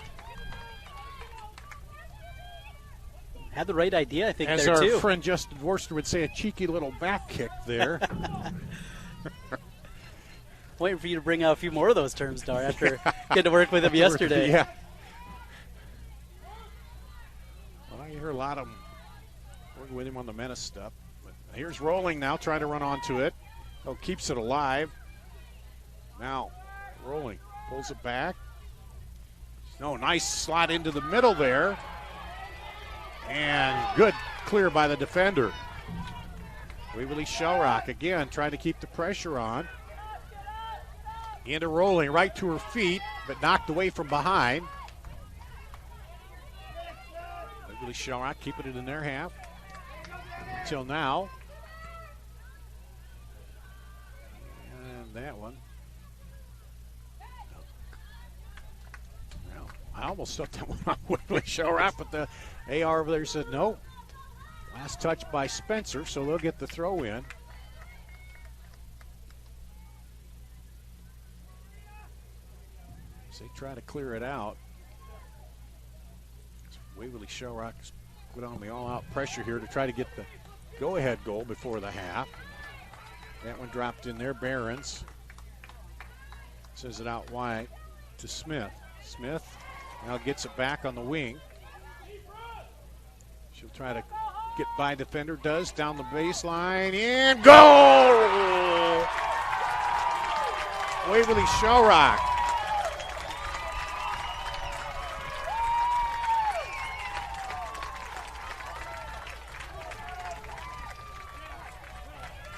Had the right idea, I think, as there, our too. friend Justin Worcester would say, a cheeky little back kick there. Waiting for you to bring out a few more of those terms, Dar, after getting to work with him yesterday. Yeah. Well, you hear a lot of them working with him on the menace stuff. But here's Rolling now, trying to run onto it. Oh, keeps it alive. Now, Rolling pulls it back. No, nice slot into the middle there. And good clear by the defender. Waverly-Shell Rock again trying to keep the pressure on. Into Rolling, right to her feet, but knocked away from behind. Waverly-Shell Rock keeping it in their half until now. And that one. Well, I almost stuck that one on Waverly-Shell Rock, but the AR over there said no. Last touch by Spencer, so they'll get the throw in. As they try to clear it out. Waverly-Shell Rock has put on the all-out pressure here to try to get the go-ahead goal before the half. That one dropped in there. Behrens sends it out wide to Smith. Smith now gets it back on the wing. She'll try to get by defender, does, down the baseline, and goal! Waverly-Shell Rock.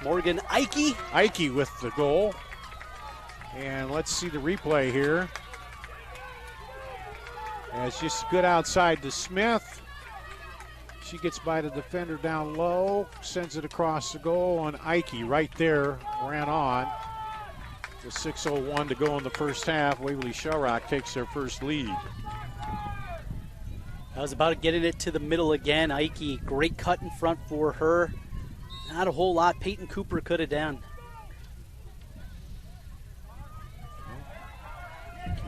Morgan Ike. Ike with the goal. And let's see the replay here. And it's just good outside to Smith. She gets by the defender down low, sends it across the goal, and Ike right there ran on. With 6:01 to go in the first half, Waverly-Shell Rock takes their first lead. I was about getting it to the middle again. Ike, great cut in front for her. Not a whole lot Peyton Cooper could have done.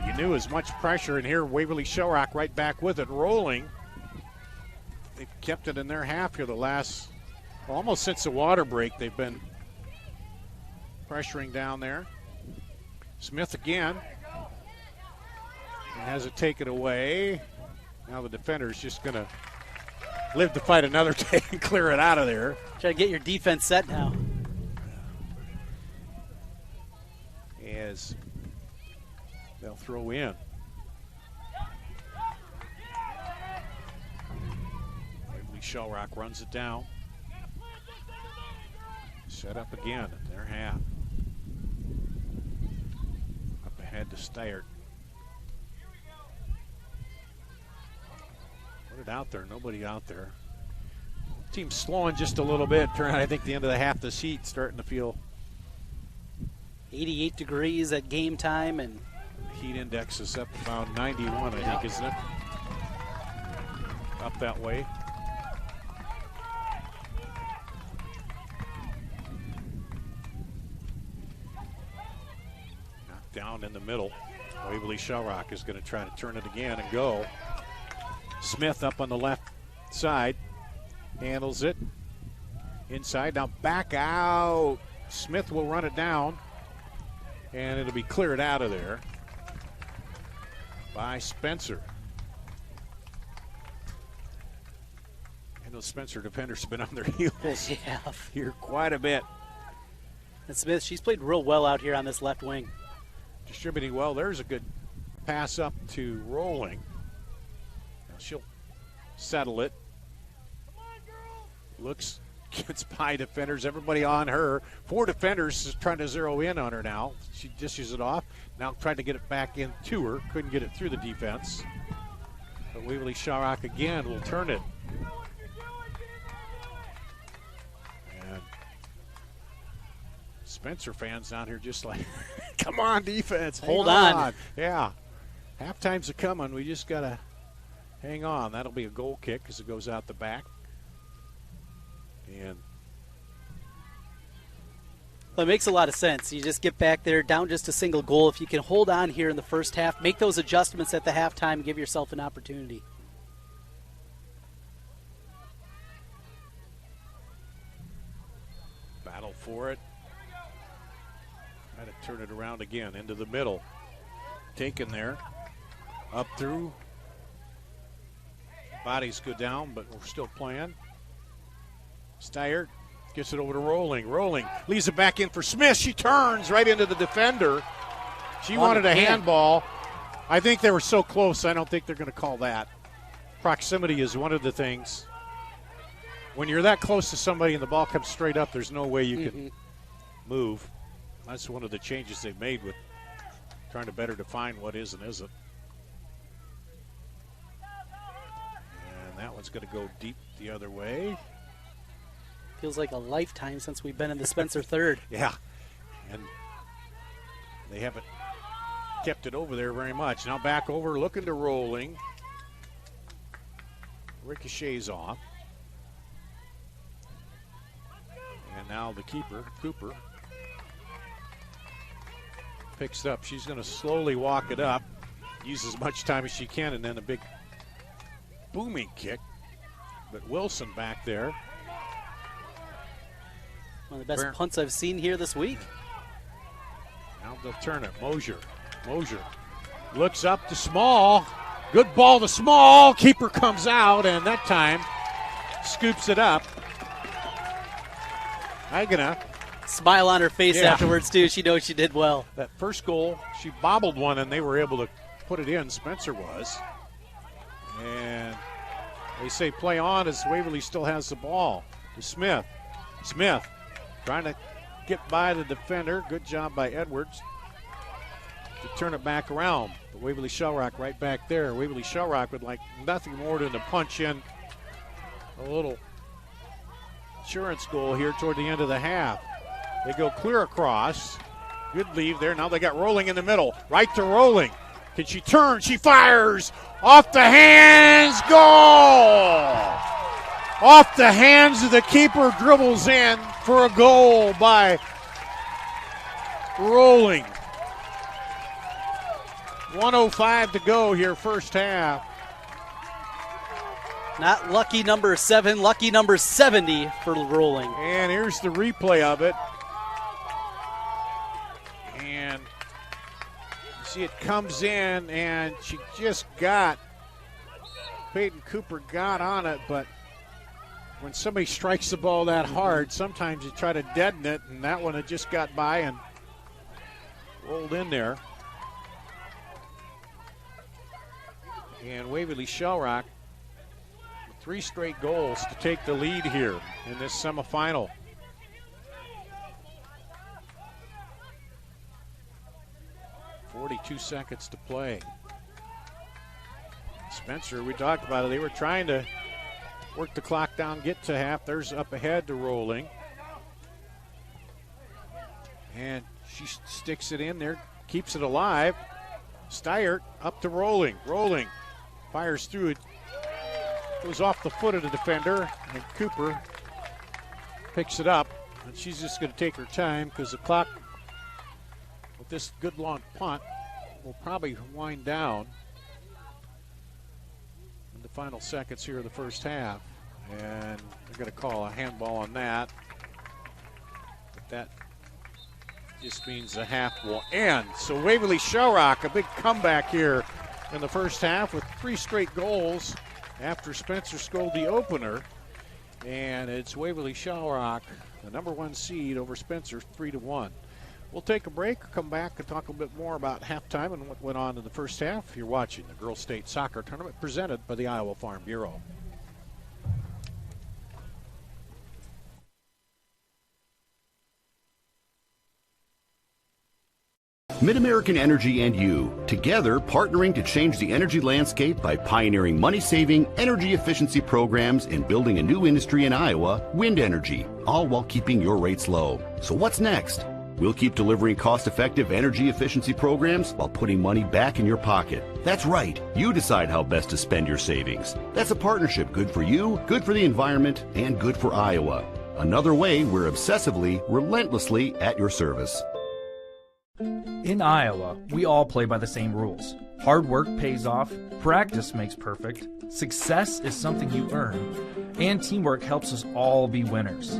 You knew as much pressure, and here Waverly-Shell Rock right back with it, rolling. They've kept it in their half here the last, almost since the water break, they've been pressuring down there. Smith again. And has it taken away. Now the defender's just going to live to fight another day and clear it out of there. Try to get your defense set now. As they'll throw in. Waverly-Shell Rock runs it down. Set up again at their half. Up ahead to Steyert. Put it out there, nobody out there. Team's slowing just a little bit. I think the end of the half, this heat starting to feel 88 degrees at game time, and heat index is up about 91, I think, isn't it? Up that way. Knocked down in the middle. Waverly-Shell Rock is going to try to turn it again and go. Smith up on the left side. Handles it. Inside. Now back out. Smith will run it down. And it'll be cleared out of there by Spencer. And those Spencer defenders have been on their heels here quite a bit. And Smith, she's played real well out here on this left wing. Distributing well. There's a good pass up to Rolling. Now she'll settle it. Looks, gets by defenders, everybody on her. 4 defenders is trying to zero in on her now. She dishes it off. Now trying to get it back in to her. Couldn't get it through the defense. But Waverly-Shell Rock again will turn it. And Spencer fans down here just like, come on, defense. Hold on. Yeah. Halftime's a coming. We just got to hang on. That'll be a goal kick as it goes out the back. And well, it makes a lot of sense. You just get back there, down just a single goal. If you can hold on here in the first half, make those adjustments at the halftime, give yourself an opportunity. Battle for it. Try to turn it around again into the middle. Taken there. Up through. Bodies go down, but we're still playing. Steyert gets it over to Rolling. Rolling leaves it back in for Smith. She turns right into the defender. She wanted a handball. I think they were so close, I don't think they're going to call that. Proximity is one of the things. When you're that close to somebody and the ball comes straight up, there's no way you can move. That's one of the changes they've made with trying to better define what is and isn't. And that one's going to go deep the other way. Feels like a lifetime since we've been in the Spencer third. Yeah, and they haven't kept it over there very much. Now back over, looking to Rolling. Ricochets off. And now the keeper, Cooper, picks it up. She's going to slowly walk it up, use as much time as she can, and then a big booming kick. But Wilson back there. One of the best punts I've seen here this week. Now they'll turn it. Mosier looks up to Small. Good ball to Small. Keeper comes out, and that time scoops it up. Hagenah. Smile on her face afterwards, too. She knows she did well. That first goal, she bobbled one, and they were able to put it in. Spencer was. And they say play on as Waverly still has the ball. To Smith. Smith trying to get by the defender. Good job by Edwards to turn it back around. But Waverly-Shell Rock right back there. Waverly-Shell Rock would like nothing more than to punch in a little insurance goal here toward the end of the half. They go clear across. Good leave there. Now they got Rolling in the middle. Right to Rolling. Can she turn? She fires. Off the hands. Goal! Off the hands of the keeper. Dribbles in for a goal by Rolling. 1:05 to go here, first half. Not lucky number 7, lucky number 70 for Rolling. And here's the replay of it. And you see it comes in, and she just got, Peyton Cooper got on it, but when somebody strikes the ball that hard, sometimes you try to deaden it, and that one had just got by and rolled in there. And Waverly-Shell Rock with 3 straight goals to take the lead here in this semifinal. .42 seconds to play. Spencer, we talked about it, they were trying to work the clock down, get to half. There's up ahead to Rolling. And she sticks it in there, keeps it alive. Steyert up to Rolling. Rolling fires through it. Goes off the foot of the defender, and Cooper picks it up. And she's just going to take her time because the clock, with this good long punt, will probably wind down in the final seconds here of the first half. And they're going to call a handball on that. But that just means the half will end. So Waverly-Shell Rock, a big comeback here in the first half with 3 straight goals after Spencer scored the opener. And it's Waverly-Shell Rock, the number 1 seed over Spencer, 3-1. We'll take a break, come back and talk a little bit more about halftime and what went on in the first half. You're watching the Girls State Soccer Tournament presented by the Iowa Farm Bureau. Mid-American Energy and you, together partnering to change the energy landscape by pioneering money-saving, energy efficiency programs and building a new industry in Iowa, wind energy, all while keeping your rates low. So what's next? We'll keep delivering cost-effective energy efficiency programs while putting money back in your pocket. That's right. You decide how best to spend your savings. That's a partnership good for you, good for the environment, and good for Iowa. Another way we're obsessively, relentlessly at your service. In Iowa, we all play by the same rules. Hard work pays off, practice makes perfect, success is something you earn, and teamwork helps us all be winners.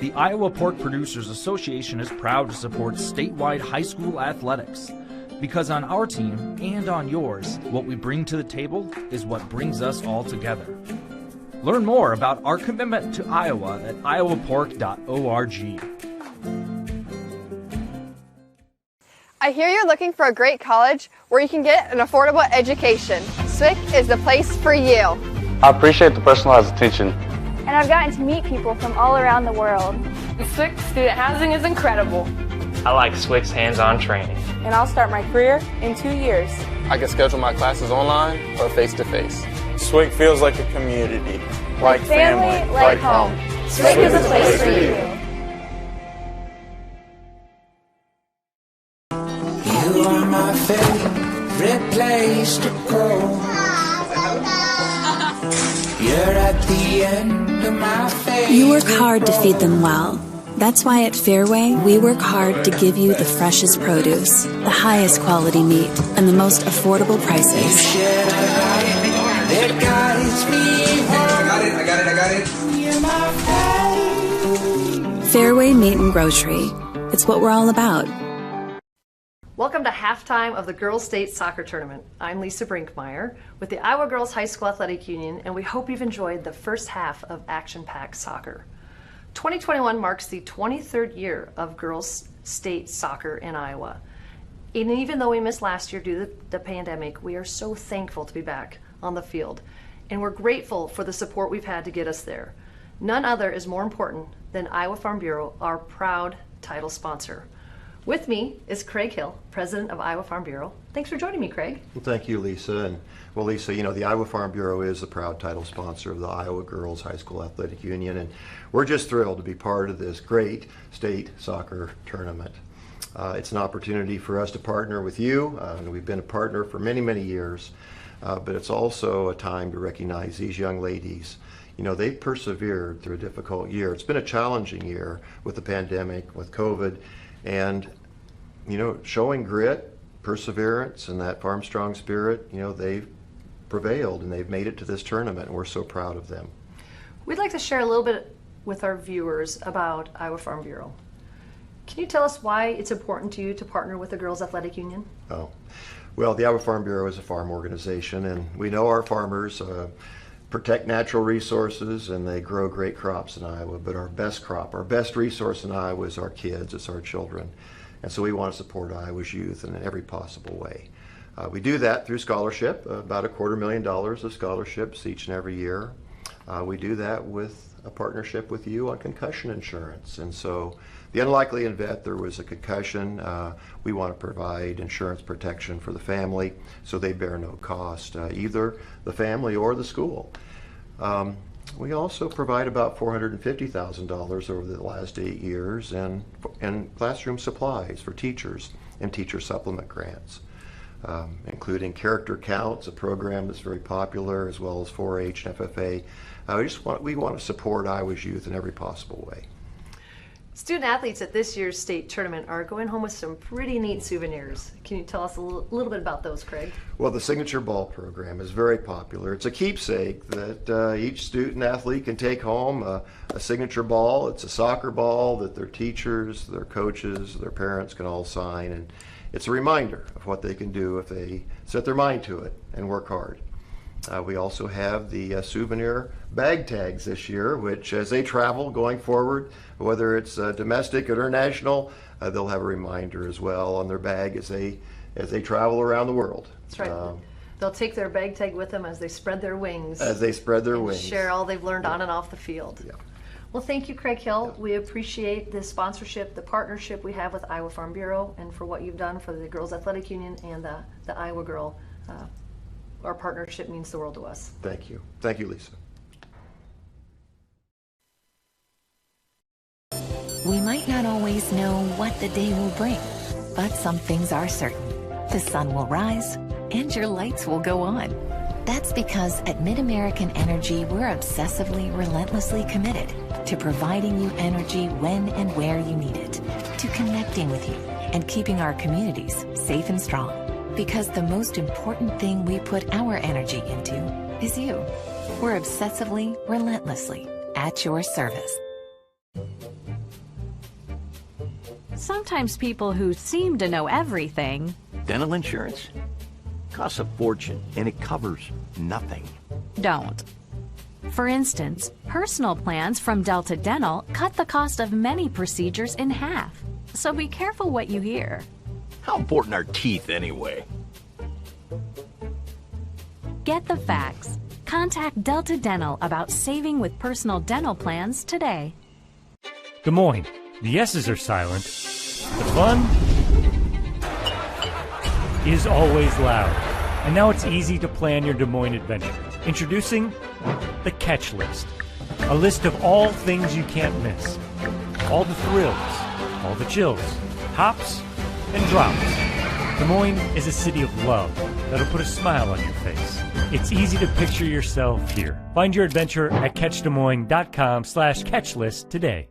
The Iowa Pork Producers Association is proud to support statewide high school athletics, because on our team and on yours, what we bring to the table is what brings us all together. Learn more about our commitment to Iowa at iowapork.org. I hear you're looking for a great college where you can get an affordable education. SWIC is the place for you. I appreciate the personalized attention. And I've gotten to meet people from all around the world. The SWIC student housing is incredible. I like SWIC's hands-on training. And I'll start my career in 2 years. I can schedule my classes online or face-to-face. SWIC feels like a community, like family, like home. SWIC is a place for you. You are my favorite place to go. You're at the end of my favorite. You work hard to feed them well. That's why at Fairway, we work hard to give you the freshest produce, the highest quality meat, and the most affordable prices. You shed a light that guides me home. I got it. You're my favorite. Fairway Meat and Grocery. It's what we're all about. Welcome to halftime of the Girls State Soccer Tournament. I'm Lisa Brinkmeyer with the Iowa Girls High School Athletic Union, and we hope you've enjoyed the first half of action-packed soccer. 2021 marks the 23rd year of Girls State Soccer in Iowa. And even though we missed last year due to the pandemic, we are so thankful to be back on the field, and we're grateful for the support we've had to get us there. None other is more important than Iowa Farm Bureau, our proud title sponsor. With me is Craig Hill, president of Iowa Farm Bureau, Thanks for joining me, Craig. Well, thank you, Lisa. And well, Lisa, you know, the Iowa Farm Bureau is the proud title sponsor of the Iowa Girls High School Athletic Union, and we're just thrilled to be part of this great state soccer tournament. It's an opportunity for us to partner with you. We've been a partner for many, many years, but it's also a time to recognize these young ladies. You know, they've persevered through a difficult year. It's been a challenging year with the pandemic, with COVID, and, you know, showing grit, perseverance, and that farm strong spirit, you know, they've prevailed and they've made it to this tournament, and we're so proud of them. We'd like to share a little bit with our viewers about Iowa Farm Bureau. Can you tell us why it's important to you to partner with the Girls Athletic Union? Oh, well, the Iowa Farm Bureau is a farm organization, and we know our farmers protect natural resources and they grow great crops in Iowa, but our best crop, our best resource in Iowa is our kids, it's our children. And so we want to support Iowa's youth in every possible way. We do that through scholarship, about $250,000 of scholarships each and every year. We do that with a partnership with you on concussion insurance. And so the unlikely event there was a concussion, we want to provide insurance protection for the family so they bear no cost, either the family or the school. We also provide about $450,000 over the last 8 years in classroom supplies for teachers and teacher supplement grants, including Character Counts, a program that's very popular, as well as 4-H and FFA. We want to support Iowa's youth in every possible way. Student athletes at this year's state tournament are going home with some pretty neat souvenirs. Can you tell us a little bit about those, Craig? Well, the Signature Ball program is very popular. It's a keepsake that each student athlete can take home, a signature ball. It's a soccer ball that their teachers, their coaches, their parents can all sign, and it's a reminder of what they can do if they set their mind to it and work hard. We also have the souvenir bag tags this year, which as they travel going forward, whether it's domestic or international, they'll have a reminder as well on their bag as they travel around the world. That's right. They'll take their bag tag with them as they spread their wings. As they spread their wings. Share all they've learned on and off the field. Yeah. Well, thank you, Craig Hill. We appreciate the sponsorship, the partnership we have with Iowa Farm Bureau, and for what you've done for the Girls Athletic Union and the Iowa Girl. Our partnership means the world to us. Thank you. Thank you, Lisa. We might not always know what the day will bring, but some things are certain. The sun will rise and your lights will go on. That's because at MidAmerican Energy, we're obsessively, relentlessly committed to providing you energy when and where you need it, to connecting with you and keeping our communities safe and strong. Because the most important thing we put our energy into is you. We're obsessively, relentlessly at your service. Sometimes people who seem to know everything. Dental insurance costs a fortune and it covers nothing. Don't. For instance, personal plans from Delta Dental cut the cost of many procedures in half. So be careful what you hear. How important are teeth anyway? Get the facts. Contact Delta Dental about saving with personal dental plans today. Des Moines, the S's are silent. The fun is always loud. And now it's easy to plan your Des Moines adventure. Introducing the Catch List. A list of all things you can't miss. All the thrills, all the chills, hops and drops. Des Moines is a city of love that'll put a smile on your face. It's easy to picture yourself here. Find your adventure at catchdesmoines.com/catchlist today.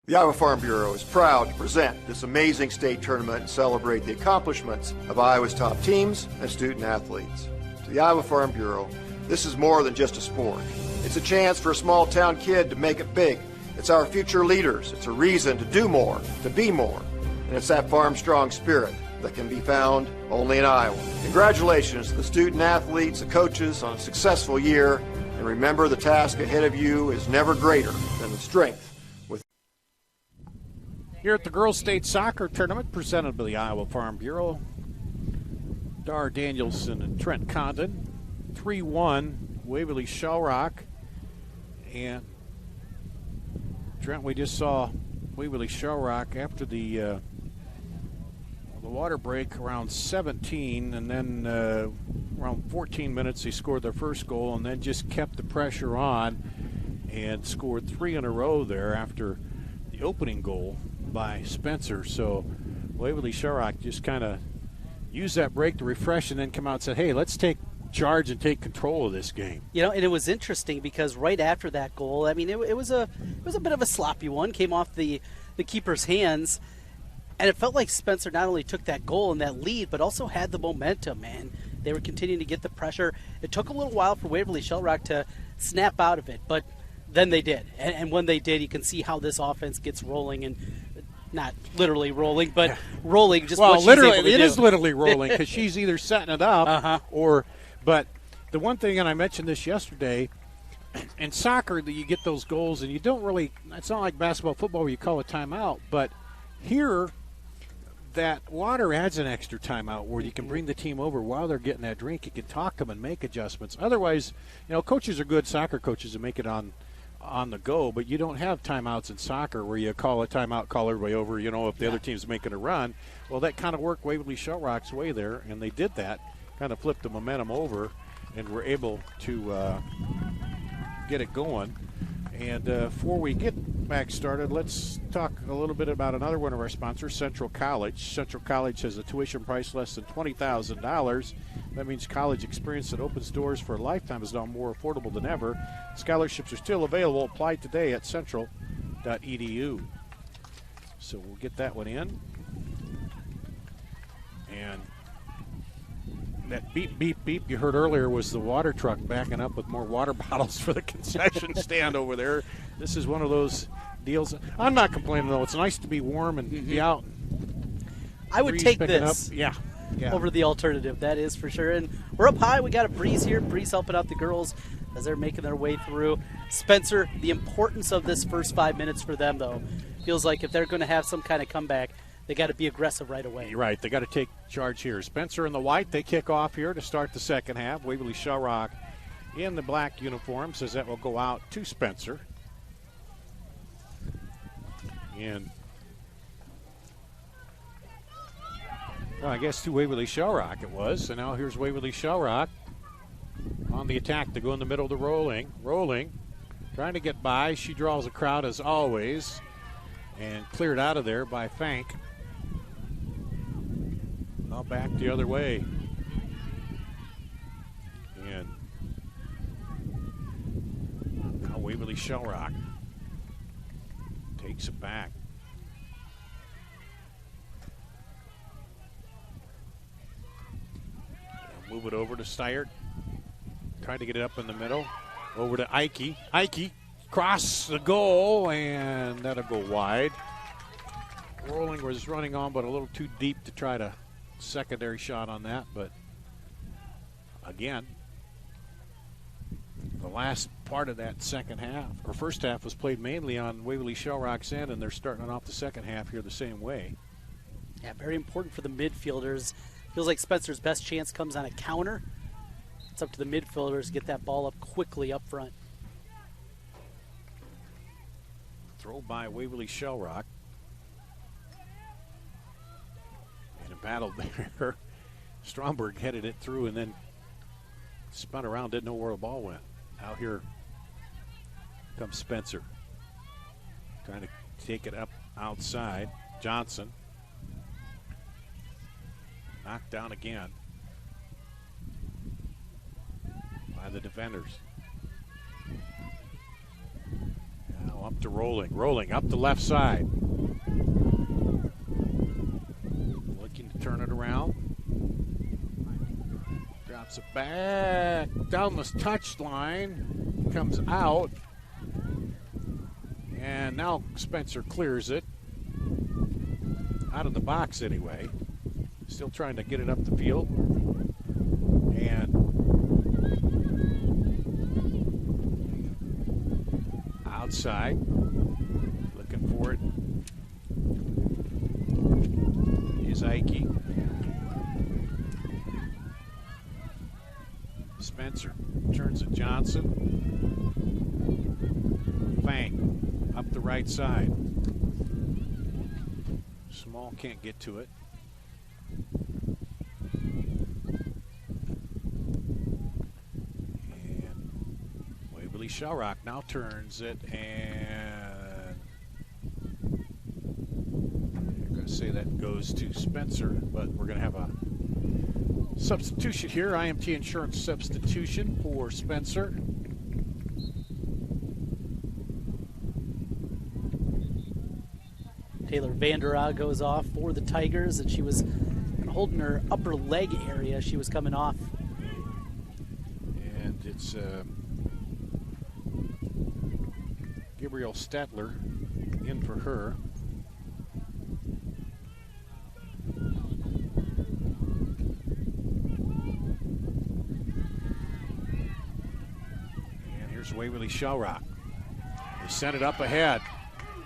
The Iowa Farm Bureau is proud to present this amazing state tournament and celebrate the accomplishments of Iowa's top teams and student athletes. To the Iowa Farm Bureau, this is more than just a sport. It's a chance for a small town kid to make it big. It's our future leaders. It's a reason to do more, to be more. And it's that farm strong spirit that can be found only in Iowa. Congratulations to the student athletes, the coaches on a successful year. And remember, the task ahead of you is never greater than the strength. Here at the Girls State Soccer Tournament presented by the Iowa Farm Bureau, Dar Danielson and Trent Condon. 3-1 Waverly-Shell Rock. And Trent, we just saw Waverly-Shell Rock after the water break around 17, and then around 14 minutes they scored their first goal and then just kept the pressure on and scored 3 in a row there after the opening goal by Spencer. So Waverly-Shell Rock just kind of used that break to refresh and then come out and said, hey, let's take charge and take control of this game. You know, and it was interesting because right after that goal, I mean, it was a bit of a sloppy one, came off the keeper's hands. And it felt like Spencer not only took that goal and that lead, but also had the momentum, and they were continuing to get the pressure. It took a little while for Waverly-Shell Rock to snap out of it, but then they did. And when they did, you can see how this offense gets rolling, and not literally rolling, but rolling. Just well, what she's literally, able to it do. is literally rolling because she's either setting it up or. But the one thing, and I mentioned this yesterday, in soccer, that you get those goals, and you don't really. It's not like basketball, football, where you call a timeout, but here. That water adds an extra timeout where you can bring the team over while they're getting that drink. You can talk to them and make adjustments. Otherwise, you know, coaches are good soccer coaches to make it on the go, but you don't have timeouts in soccer where you call a timeout, call everybody over, you know, if the other team's making a run. Well, that kind of worked Waverly-Shell Rock's way there, and they did that, kind of flipped the momentum over, and were able to get it going. And before we get back started, let's talk a little bit about another one of our sponsors, Central College. Central College has a tuition price less than $20,000. That means college experience that opens doors for a lifetime is now more affordable than ever. Scholarships are still available. Apply today at central.edu. So we'll get that one in. And that beep, beep, beep you heard earlier was the water truck backing up with more water bottles for the concession stand over there. This is one of those deals. I'm not complaining, though. It's nice to be warm and be out. I would take this yeah. over the alternative, that is for sure. And we're up high. We got a breeze here. Breeze helping out the girls as they're making their way through. Spencer, the importance of this first 5 minutes for them, though, feels like if they're going to have some kind of comeback, they got to be aggressive right away. You're right. They got to take charge here. Spencer in the white. They kick off here to start the second half. Waverly-Shell Rock in the black uniforms as that will go out to Spencer. And well, I guess to Waverly-Shell Rock it was. So now here's Waverly-Shell Rock on the attack. They go in the middle of the rolling, trying to get by. She draws a crowd as always and cleared out of there by Fank. Now back the other way. And now Waverly-Shell Rock takes it back. They'll move it over to Steyert. Trying to get it up in the middle. Over to Ike. Ike cross the goal, and that'll go wide. Rolling was running on, but a little too deep to try to secondary shot on that. But again, the last part of that second half, or first half, was played mainly on Waverly-Shell Rock's end, and they're starting off the second half here the same way. Yeah, very important for the midfielders. Feels like Spencer's best chance comes on a counter. It's up to the midfielders to get that ball up quickly up front. Throw by Waverly-Shell Rock. And a battle there. Stromberg headed it through and then spun around, didn't know where the ball went. Out here comes Spencer. Trying to take it up outside. Johnson. Knocked down again by the defenders. Now up to rolling up the left side. Looking to turn it around. Drops it back down the touchline. Comes out. And now Spencer clears it. Out of the box anyway. Still trying to get it up the field. And outside. Looking for it. Is Ike. Spencer turns to Johnson. Fang up the right side. Small can't get to it. And Waverly-Shell Rock now turns it, and I'm going to say that goes to Spencer, but we're going to have a substitution here. IMT insurance substitution for Spencer. Taylor Vanderhaag goes off for the Tigers, and she was holding her upper leg area. She was coming off. And it's Gabrielle Statler in for her. And here's Waverly-Shell Rock. They sent it up ahead.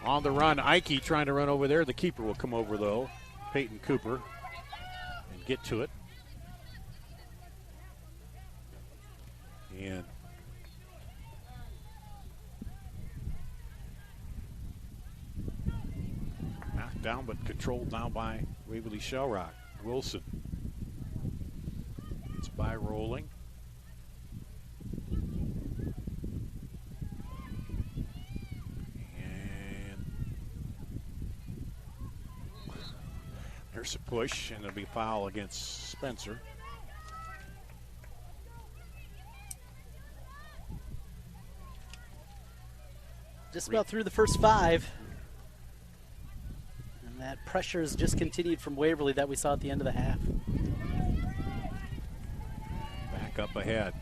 On the run, Ike trying to run over there. The keeper will come over, though, Peyton Cooper, and get to it. And knocked down, but controlled now by Waverly-Shell Rock. Wilson. It's by rolling. There's a push, and it'll be a foul against Spencer. Just about through the first 5. And that pressure has just continued from Waverly that we saw at the end of the half. Back up ahead.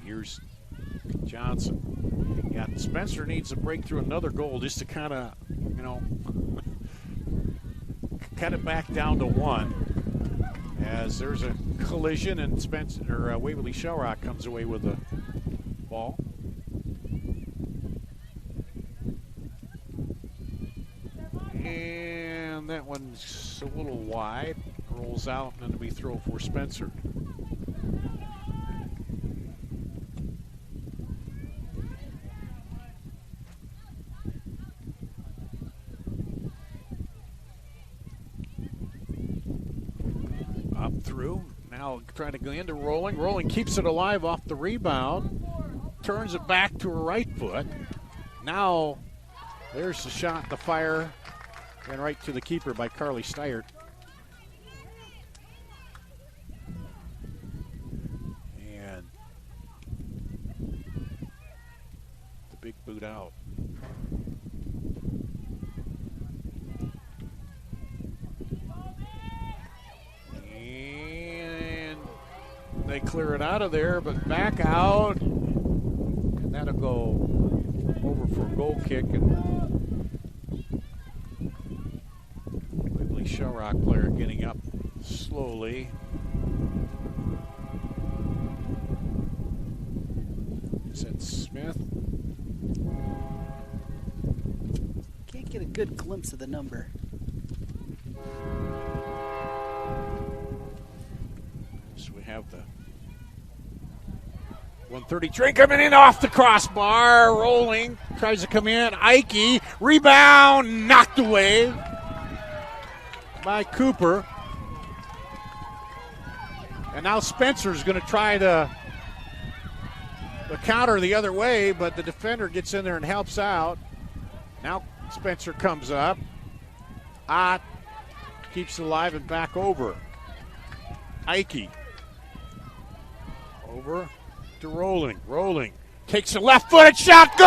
Here's Johnson. Yeah, Spencer needs to break through another goal just to kind of, you know, cut it back down to 1. As there's a collision and Spencer or Waverly-Shell Rock comes away with the ball. And that one's a little wide, rolls out, and it'll be throw for Spencer. Up through, now trying to go into rolling. Rolling keeps it alive off the rebound. Turns it back to her right foot. Now there's the shot, the fire, and right to the keeper by Carly Steyert. And the big boot out. They clear it out of there, but back out, and that'll go over for a goal kick. And Waverly-Shell Rock player getting up slowly. Is that Smith? Can't get a good glimpse of the number. So we have the 133 coming in off the crossbar, rolling, tries to come in. Ike, rebound, knocked away by Cooper. And now Spencer's going to try to counter the other way, but the defender gets in there and helps out. Now Spencer comes up. Ott keeps it alive and back over. Ike. Over to Rolling. Rolling. Takes a left-footed shot. Goal!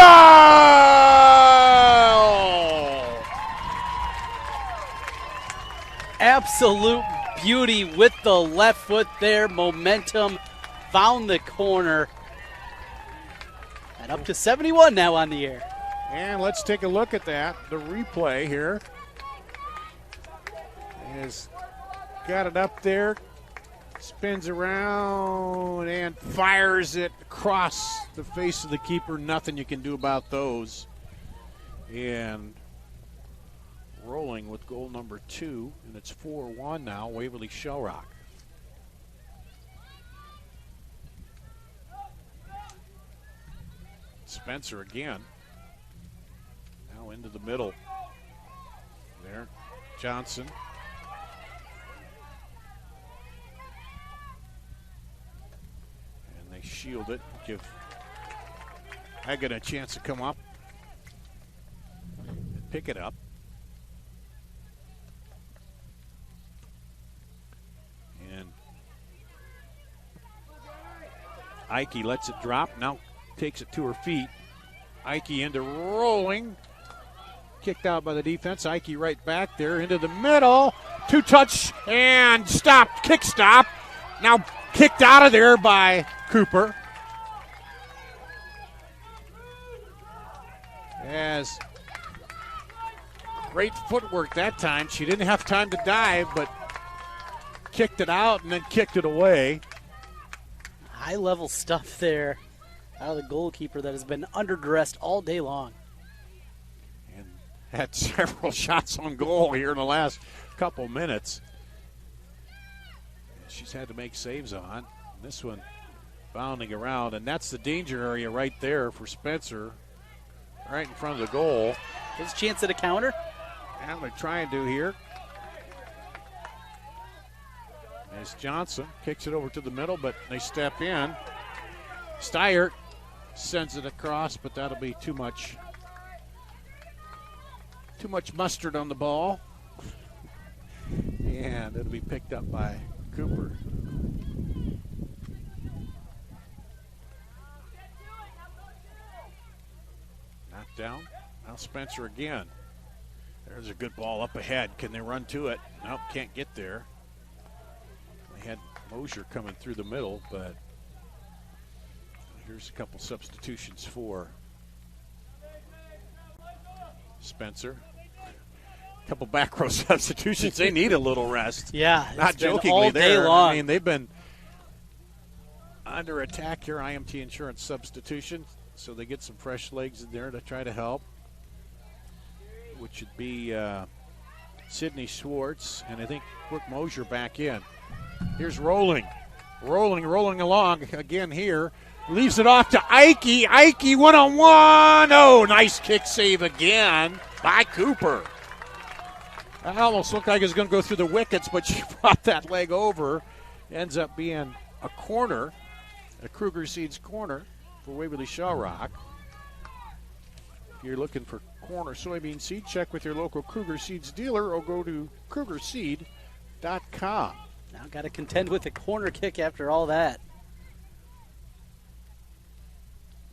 Absolute beauty with the left foot there. Momentum. Found the corner. And up to 71 now on the air. And let's take a look at that. The replay here. Has got it up there. Spins around and fires it across the face of the keeper. Nothing you can do about those. And rolling with goal number 2, and it's 4-1 now, Waverly-Shell Rock. Spencer again. Now into the middle. There, Johnson. And they shield it, give Hagen a chance to come up and pick it up. And Ike lets it drop, now takes it to her feet. Ike into rolling. Kicked out by the defense. Ike right back there into the middle. 2-touch and stopped. Kick stop. Now kicked out of there by Cooper. As great footwork that time. She didn't have time to dive, but kicked it out and then kicked it away. High-level stuff there out of the goalkeeper that has been underdressed all day long. And had several shots on goal here in the last couple minutes. She's had to make saves on. This one bounding around, and that's the danger area right there for Spencer, right in front of the goal. His chance at a counter. And they're trying to here. As Johnson kicks it over to the middle, but they step in. Steyert sends it across, but that'll be too much mustard on the ball. And it'll be picked up by Cooper. Knocked down. Now Spencer again. There's a good ball up ahead. Can they run to it? Nope, can't get there. They had Mosier coming through the middle, but here's a couple substitutions for Spencer. A couple back row substitutions. They need a little rest. Yeah, not jokingly all day there. long. I mean, they've been under attack here. IMT Insurance substitution, so they get some fresh legs in there to try to help, which would be Sydney Schwartz, and I think Brooke Mosier back in. Here's rolling along again here. Leaves it off to Ike. Ike 1-on-1. Oh, nice kick save again by Cooper. That almost looked like it was going to go through the wickets, but she brought that leg over. Ends up being a corner, a Kruger Seeds corner for Waverly-Shell Rock. If you're looking for corner soybean seed, check with your local Kruger Seeds dealer or go to KrugerSeed.com. Now got to contend with a corner kick after all that.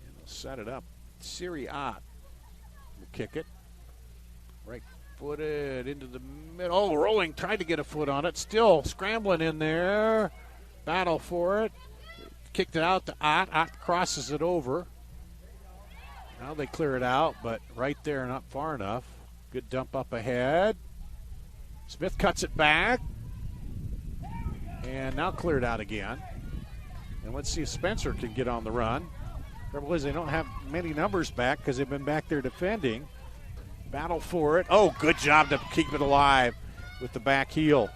And they'll set it up. Siri Ott will kick it. Right footed into the middle. Oh, rolling, tried to get a foot on it. Still scrambling in there. Battle for it. Kicked it out to Ott. Ott crosses it over. Now they clear it out, but right there, not far enough. Good dump up ahead. Smith cuts it back. And now cleared out again. And let's see if Spencer can get on the run. Trouble is they don't have many numbers back because they've been back there defending. Battle for it. Oh, good job to keep it alive with the back heel.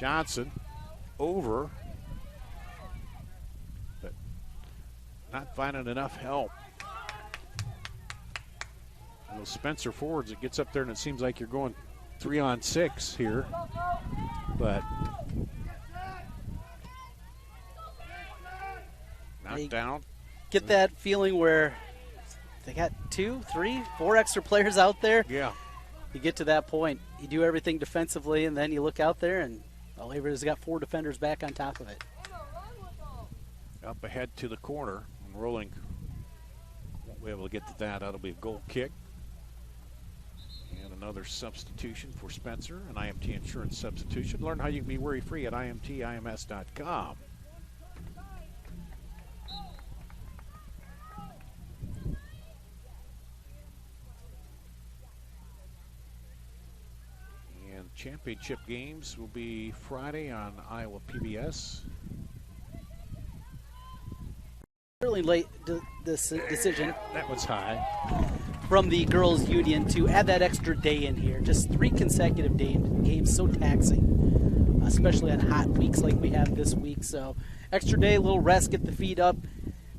Johnson over. But not finding enough help. And those Spencer forwards, it gets up there and it seems like you're going 3-on-6 here. But knocked down. Get that feeling where they got 2, 3, 4 extra players out there. Yeah. You get to that point, you do everything defensively, and then you look out there, and Waverly's got 4 defenders back on top of it. Up ahead to the corner, and rolling. Won't be able to get to that. That'll be a goal kick. And another substitution for Spencer, an IMT Insurance substitution. Learn how you can be worry-free at IMTIMS.com. Championship games will be Friday on Iowa PBS. Really late decision. That was high. from the girls' union to add that extra day in here. Just 3 consecutive games, so taxing, especially on hot weeks like we have this week. So extra day, a little rest, get the feet up,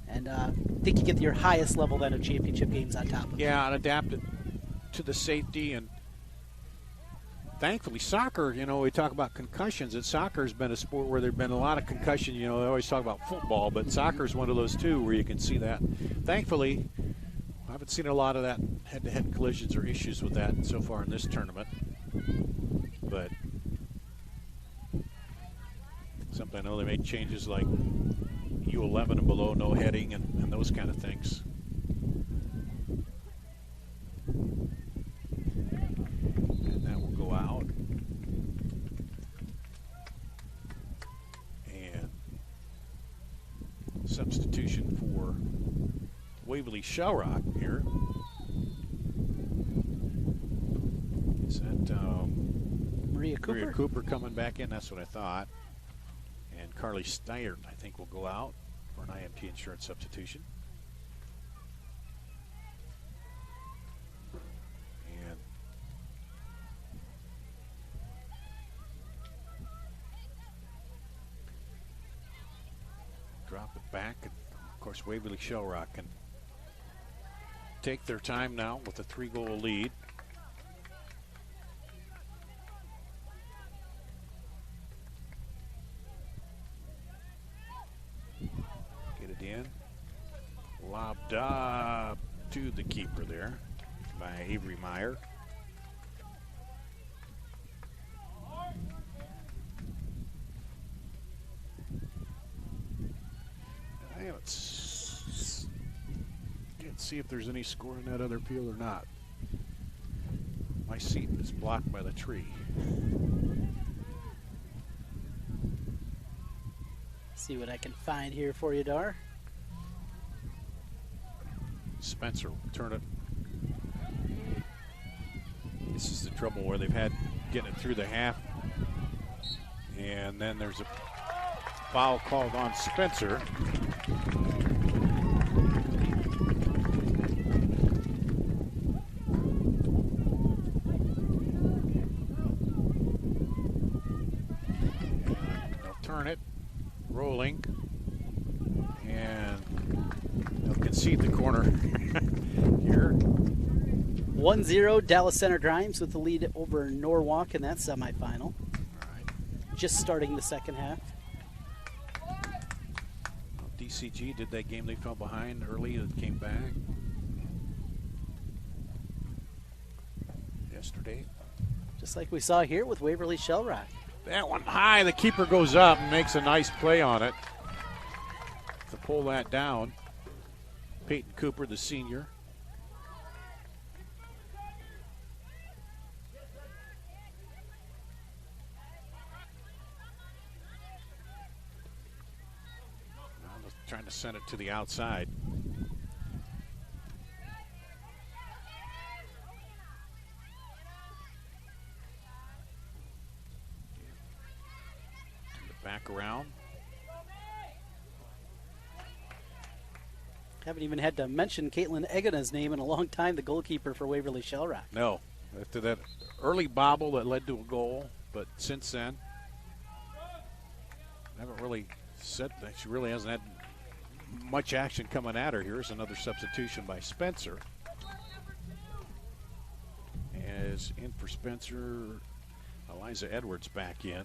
and I think you get your highest level then of championship games on top of it. Yeah, and adapt it to the safety. And thankfully, soccer, you know, we talk about concussions, and soccer has been a sport where there have been a lot of concussion. You know, they always talk about football, but soccer is one of those too where you can see that. Thankfully, I haven't seen a lot of that head-to-head collisions or issues with that so far in this tournament. But something I know they made changes like U11 and below, no heading, and those kind of things. And that will go out. And substitution for Waverly-Shell Rock here. Is that Maria Cooper? Maria Cooper coming back in? That's what I thought. And Carly Steyer, I think, will go out for an IMT insurance substitution. And drop it back. And of course, Waverly-Shell Rock can take their time now with a 3-goal lead. Get it in. Lobbed up to the keeper there by Avery Meyer. Hey, let's see if there's any score in that other field or not. My seat is blocked by the tree. See what I can find here for you, Dar. Spencer will turn it. This is the trouble where they've had getting it through the half. And then there's a foul called on Spencer. Turn it, rolling, and they'll concede the corner here. 1-0 Dallas Center Grimes with the lead over Norwalk in that semifinal. All right. Just starting the second half. Well, DCG did that game. They fell behind early and came back yesterday. Just like we saw here with Waverly-Shell Rock. That one high, the keeper goes up and makes a nice play on it to pull that down. Peyton Cooper, the senior. Now trying to send it to the outside. Back around. Haven't even had to mention Caitlin Egena's name in a long time, the goalkeeper for Waverly-Shell Rock. No, after that early bobble that led to a goal, but since then, haven't really said that. She really hasn't had much action coming at her. Here's another substitution by Spencer. As in for Spencer, Eliza Edwards back in.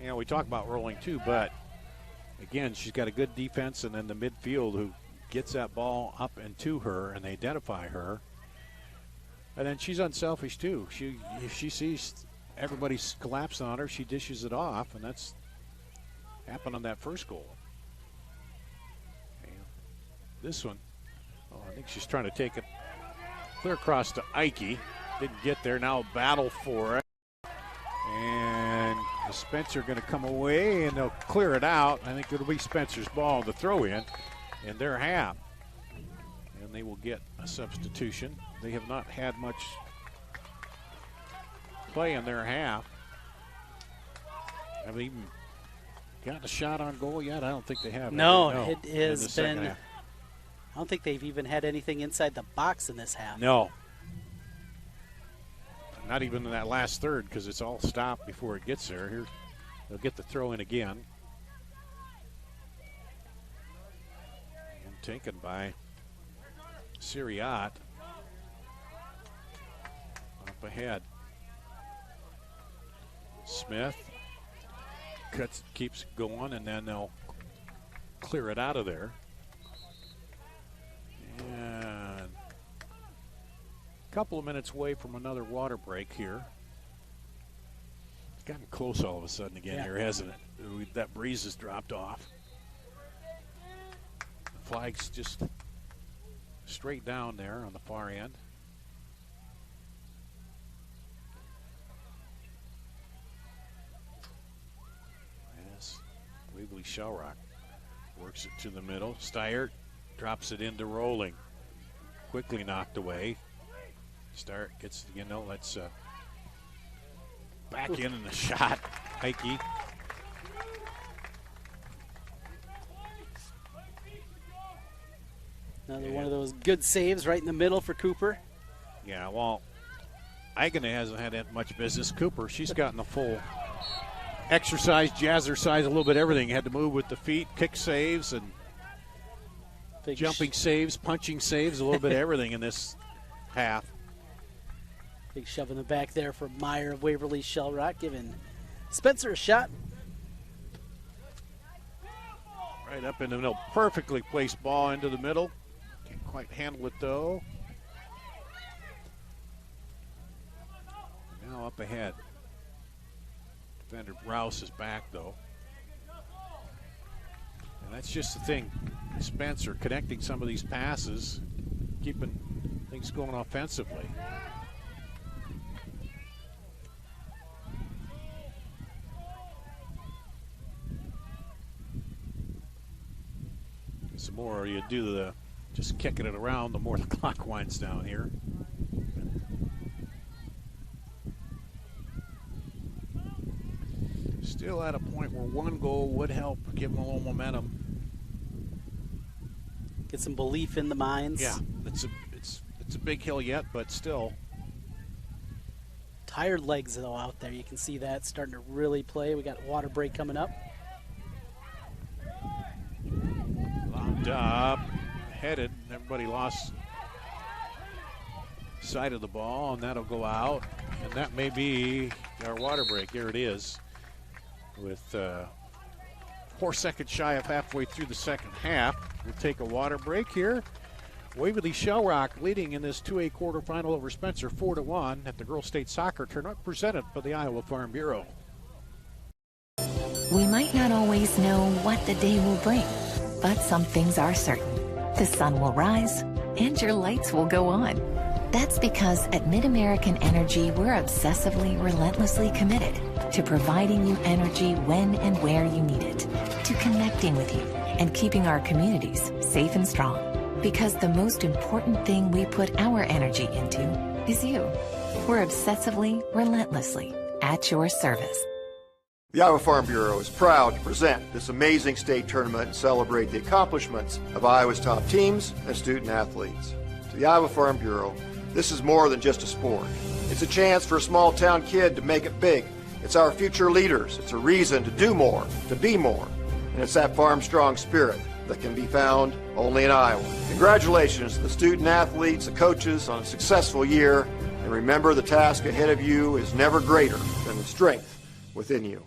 You know, we talk about rolling too, but again, she's got a good defense, and then the midfield who gets that ball up and to her, and they identify her. And then she's unselfish too. If she sees everybody's collapsing on her, she dishes it off, and that's happened on that first goal. And this one, I think she's trying to take it clear across to Ike. Didn't get there. Now a battle for it. And Spencer going to come away, and they'll clear it out. I think it'll be Spencer's ball to throw in their half. And they will get a substitution. They have not had much play in their half. Haven't even got a shot on goal yet? I don't think they have. No, no. it has been. I don't think they've even had anything inside the box in this half. No. Not even in that last third, because it's all stopped before it gets there. Here, they'll get the throw in again. And taken by Siriat. Up ahead. Smith keeps going, and then they'll clear it out of there. And a couple of minutes away from another water break here. It's gotten close all of a sudden again here, hasn't it? That breeze has dropped off. The flag's just straight down there on the far end. Yes, Waverly-Shell Rock works it to the middle. Steyer drops it into Rolling. Quickly knocked away. Start gets, let's back in the shot. Heike. Another one of those good saves right in the middle for Cooper. Yeah, well, Eigene hasn't had that much business. Cooper, she's gotten the full exercise, jazzercise, a little bit of everything. Had to move with the feet, kick saves, and big jumping saves, punching saves, a little bit of everything in this half. Big shove in the back there for Meyer of Waverly-Shell Rock, giving Spencer a shot. Right up in the middle. Perfectly placed ball into the middle. Can't quite handle it, though. Now up ahead. Defender Rouse is back, though. And that's just the thing. Spencer connecting some of these passes, keeping things going offensively. The more you do just kicking it around, the more the clock winds down here. Still at a point where one goal would help give them a little momentum. Get some belief in the minds. Yeah, it's a big hill yet, but still. Tired legs though out there. You can see that starting to really play. We got water break coming up. Locked up, headed. Everybody lost sight of the ball, and that'll go out. And that may be our water break. Here it is. With 4 seconds shy of halfway through the second half. We'll take a water break here. Waverly-Shell Rock leading in this 2A quarterfinal over Spencer 4-1 at the Girls State Soccer Tournament presented by the Iowa Farm Bureau. We might not always know what the day will bring, but some things are certain. The sun will rise and your lights will go on. That's because at MidAmerican Energy, we're obsessively, relentlessly committed to providing you energy when and where you need it, to connecting with you and keeping our communities safe and strong. Because the most important thing we put our energy into is you. We're obsessively, relentlessly at your service. The Iowa Farm Bureau is proud to present this amazing state tournament and celebrate the accomplishments of Iowa's top teams and student athletes. To the Iowa Farm Bureau, this is more than just a sport. It's a chance for a small town kid to make it big. It's our future leaders. It's a reason to do more, to be more. And it's that farm strong spirit that can be found only in Iowa. Congratulations to the student athletes, the coaches on a successful year. And remember, the task ahead of you is never greater than the strength within you.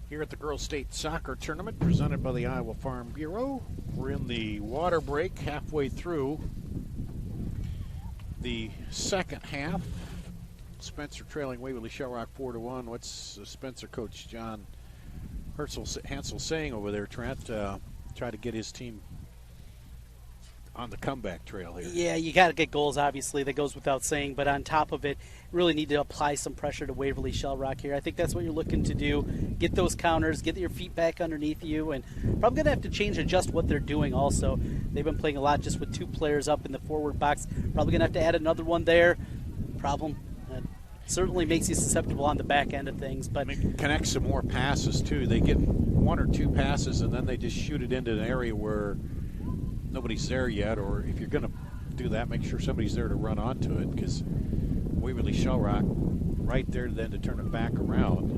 Here at the Girls State Soccer Tournament presented by the Iowa Farm Bureau. We're in the water break halfway through the second half. Spencer trailing Waverly-Shell Rock 4-1. What's Spencer coach John Hansel saying over there, Trent? Try to get his team on the comeback trail here. Yeah, you got to get goals, obviously. That goes without saying. But on top of it, really need to apply some pressure to Waverly-Shell Rock here. I think that's what you're looking to do. Get those counters, get your feet back underneath you, and probably going to have to change and adjust what they're doing also. They've been playing a lot just with 2 players up in the forward box. Probably going to have to add another one there. problem. Certainly makes you susceptible on the back end of things. But connect some more passes, too. They get 1 or 2 passes, and then they just shoot it into an area where nobody's there yet. Or if you're going to do that, make sure somebody's there to run onto it, because Waverly-Shell Rock right there then to turn it back around.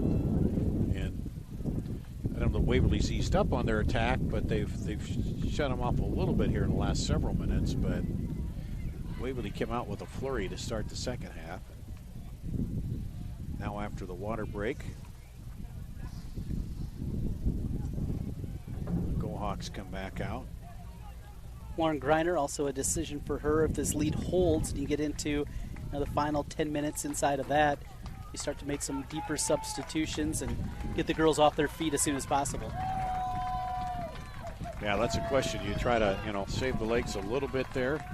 And I don't know, Waverly's eased up on their attack, but they've shut them off a little bit here in the last several minutes. But Waverly came out with a flurry to start the second half. Now after the water break, the Gohawks come back out. Lauren Greiner, also a decision for her if this lead holds and you get into the final 10 minutes inside of that. You start to make some deeper substitutions and get the girls off their feet as soon as possible. Yeah, that's a question. You try to, save the legs a little bit there.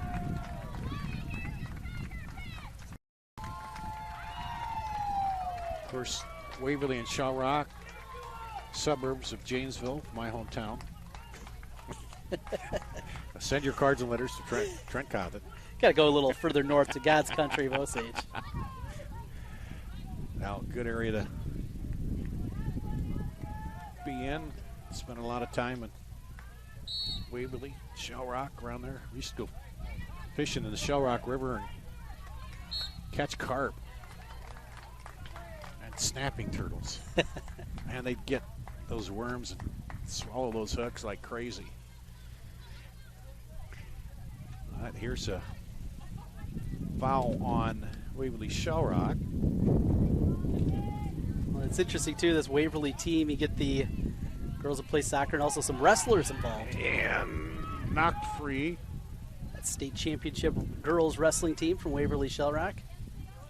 Of course, Waverly and Shell Rock, suburbs of Janesville, my hometown. Send your cards and letters to Trent Coffin. Got to go a little further north to God's country of Osage. Now, good area to be in. Spent a lot of time in Waverly, Shell Rock, around there. We used to go fishing in the Shell Rock River and catch carp and snapping turtles. Man, they'd get those worms and swallow those hooks like crazy. All right, here's a foul on Waverly-Shell Rock. Well, it's interesting, too, this Waverly team. You get the girls that play soccer and also some wrestlers involved. And knocked free. That state championship girls wrestling team from Waverly-Shell Rock.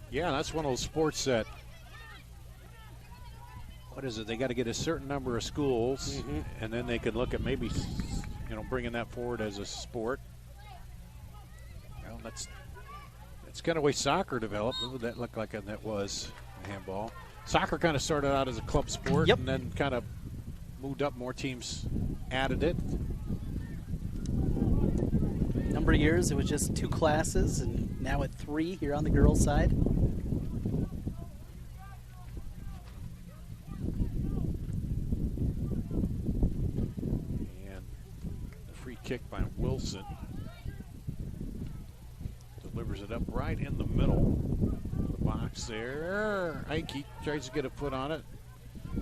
Yeah, that's one of those sports that, what is it, they got to get a certain number of schools, and then they could look at maybe, bringing that forward as a sport. Well, that's kind of the way soccer developed. What would that look like? And that was handball. Soccer kind of started out as a club sport, and then kind of moved up. More teams added it. Number of years, it was just 2 classes, and now at 3 here on the girls' side. And the free kick by Wilson. Delivers it up right in the middle of the box there. Ike tries to get a foot on it.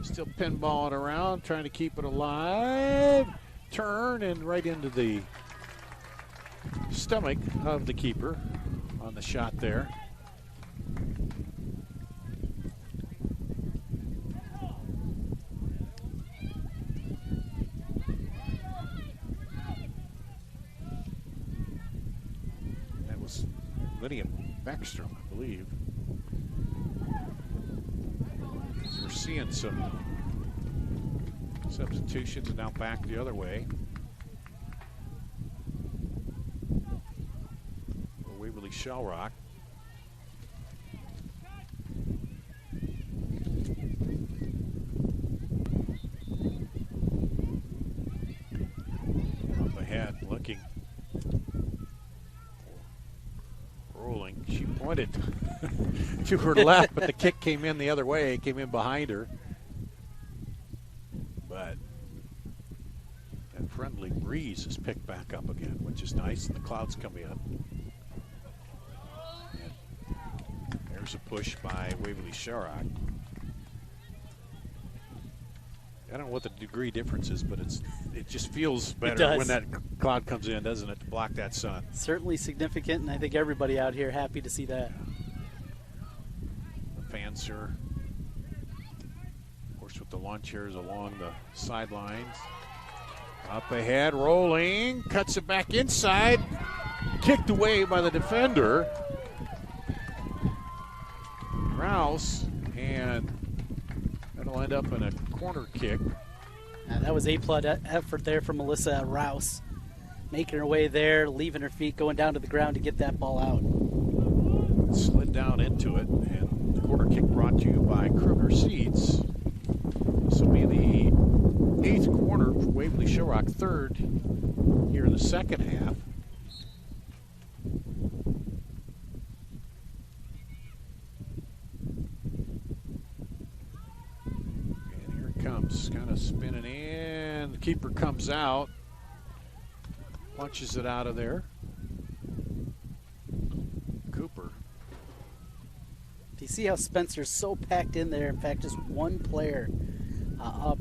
Still pinballing around, trying to keep it alive. Turn and right into the stomach of the keeper on the shot there. That was Lydia Backstrom, I believe. We're seeing some substitutions and now back the other way. Waverly-Shell Rock. Up ahead, looking. Rolling. She pointed to her left, but the kick came in the other way. It came in behind her. But that friendly breeze is picked back up again, which is nice, and the clouds coming up. There's a push by Waverly-Shell Rock. I don't know what the degree difference is, but it just feels better when that cloud comes in, doesn't it, to block that sun. Certainly significant, and I think everybody out here happy to see that. The fans are, of course, with the lawn chairs along the sidelines. Up ahead, rolling, cuts it back inside, kicked away by the defender. Rouse, and that'll end up in a corner kick. That was A-plus effort there from Melissa Rouse. Making her way there, leaving her feet, going down to the ground to get that ball out. Slid down into it, and the corner kick brought to you by Kruger Seeds. This will be the 8th corner for Waverly-Shell Rock, 3rd here in the second half. Spinning in. The keeper comes out. Punches it out of there. Cooper. Do you see how Spencer's so packed in there? In fact, just one player up.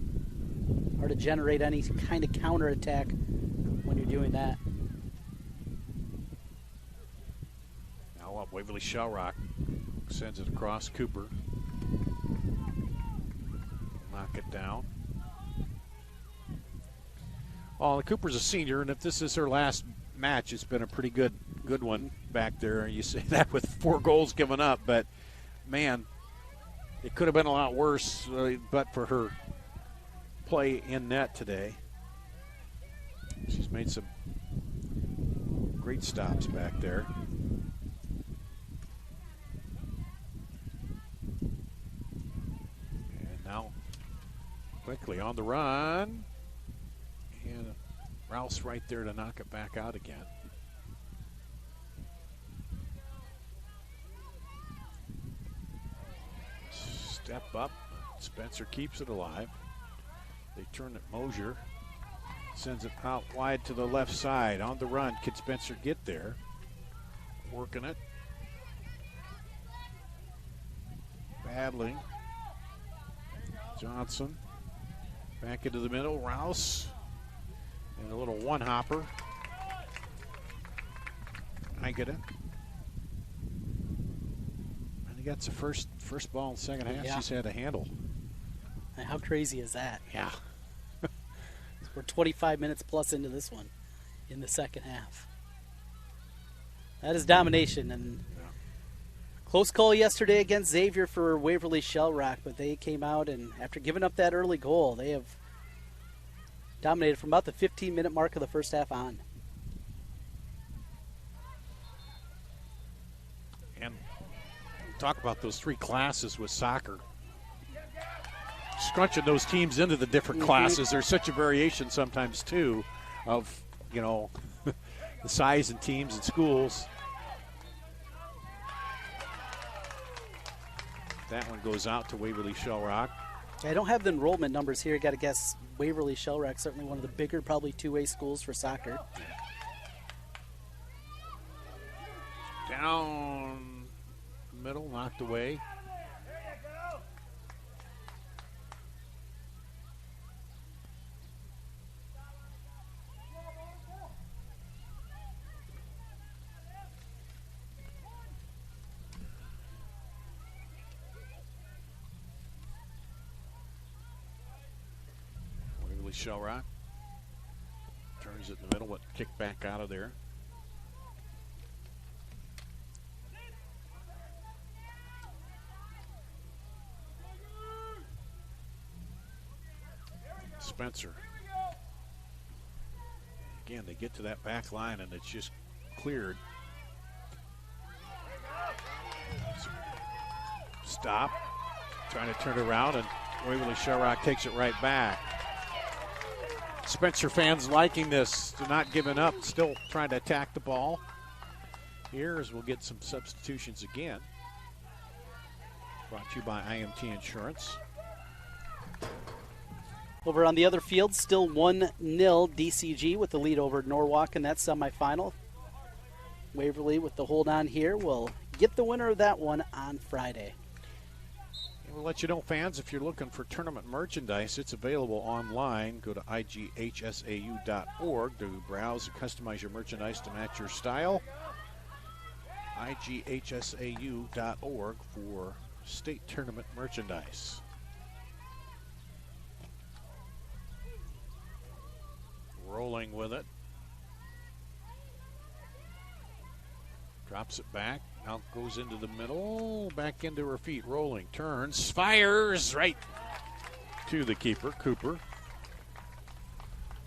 Hard to generate any kind of counterattack when you're doing that. Now up, Waverly-Shell Rock sends it across. Cooper. Knock it down. Oh, the Cooper's a senior, and if this is her last match, it's been a pretty good one back there. You say that with 4 goals given up, but man, it could have been a lot worse, but for her play in net today. She's made some great stops back there. And now quickly on the run. And Rouse right there to knock it back out again. Step up. Spencer keeps it alive. They turn it. Mosier sends it out wide to the left side. On the run. Can Spencer get there? Working it. Battling. Johnson. Back into the middle. Rouse. And a little one-hopper. I get it. And he gets the first ball in the second half. Yeah. She's had a handle. How crazy is that? Yeah. We're 25 minutes plus into this one in the second half. That is domination. And close call yesterday against Xavier for Waverly-Shell Rock, but they came out, and after giving up that early goal, they have dominated from about the 15-minute mark of the first half on. And talk about those 3 classes with soccer. Scrunching those teams into the different classes. There's such a variation sometimes, too, of, you know, the size and teams and schools. That one goes out to Waverly-Shell Rock. I don't have the enrollment numbers here. Got to guess Waverly-Shell Rock, certainly one of the bigger, probably 2A schools for soccer. Down the middle, knocked away. Waverly-Shell Rock turns it in the middle, but kick back out of there. Spencer. Again, they get to that back line and it's just cleared. Stop. Trying to turn it around, and Waverly-Shell Rock takes it right back. Spencer fans liking this. They're not giving up. Still trying to attack the ball. Here as we'll get some substitutions again. Brought to you by IMT Insurance. Over on the other field, still 1-0 DCG with the lead over Norwalk in that semifinal. Waverly with the hold on here will get the winner of that one on Friday. And we'll let you know, fans, if you're looking for tournament merchandise, it's available online. Go to IGHSAU.org to browse and customize your merchandise to match your style. IGHSAU.org for state tournament merchandise. Rolling with it. Drops it back. Now goes into the middle. Back into her feet. Rolling. Turns. Fires right to the keeper. Cooper.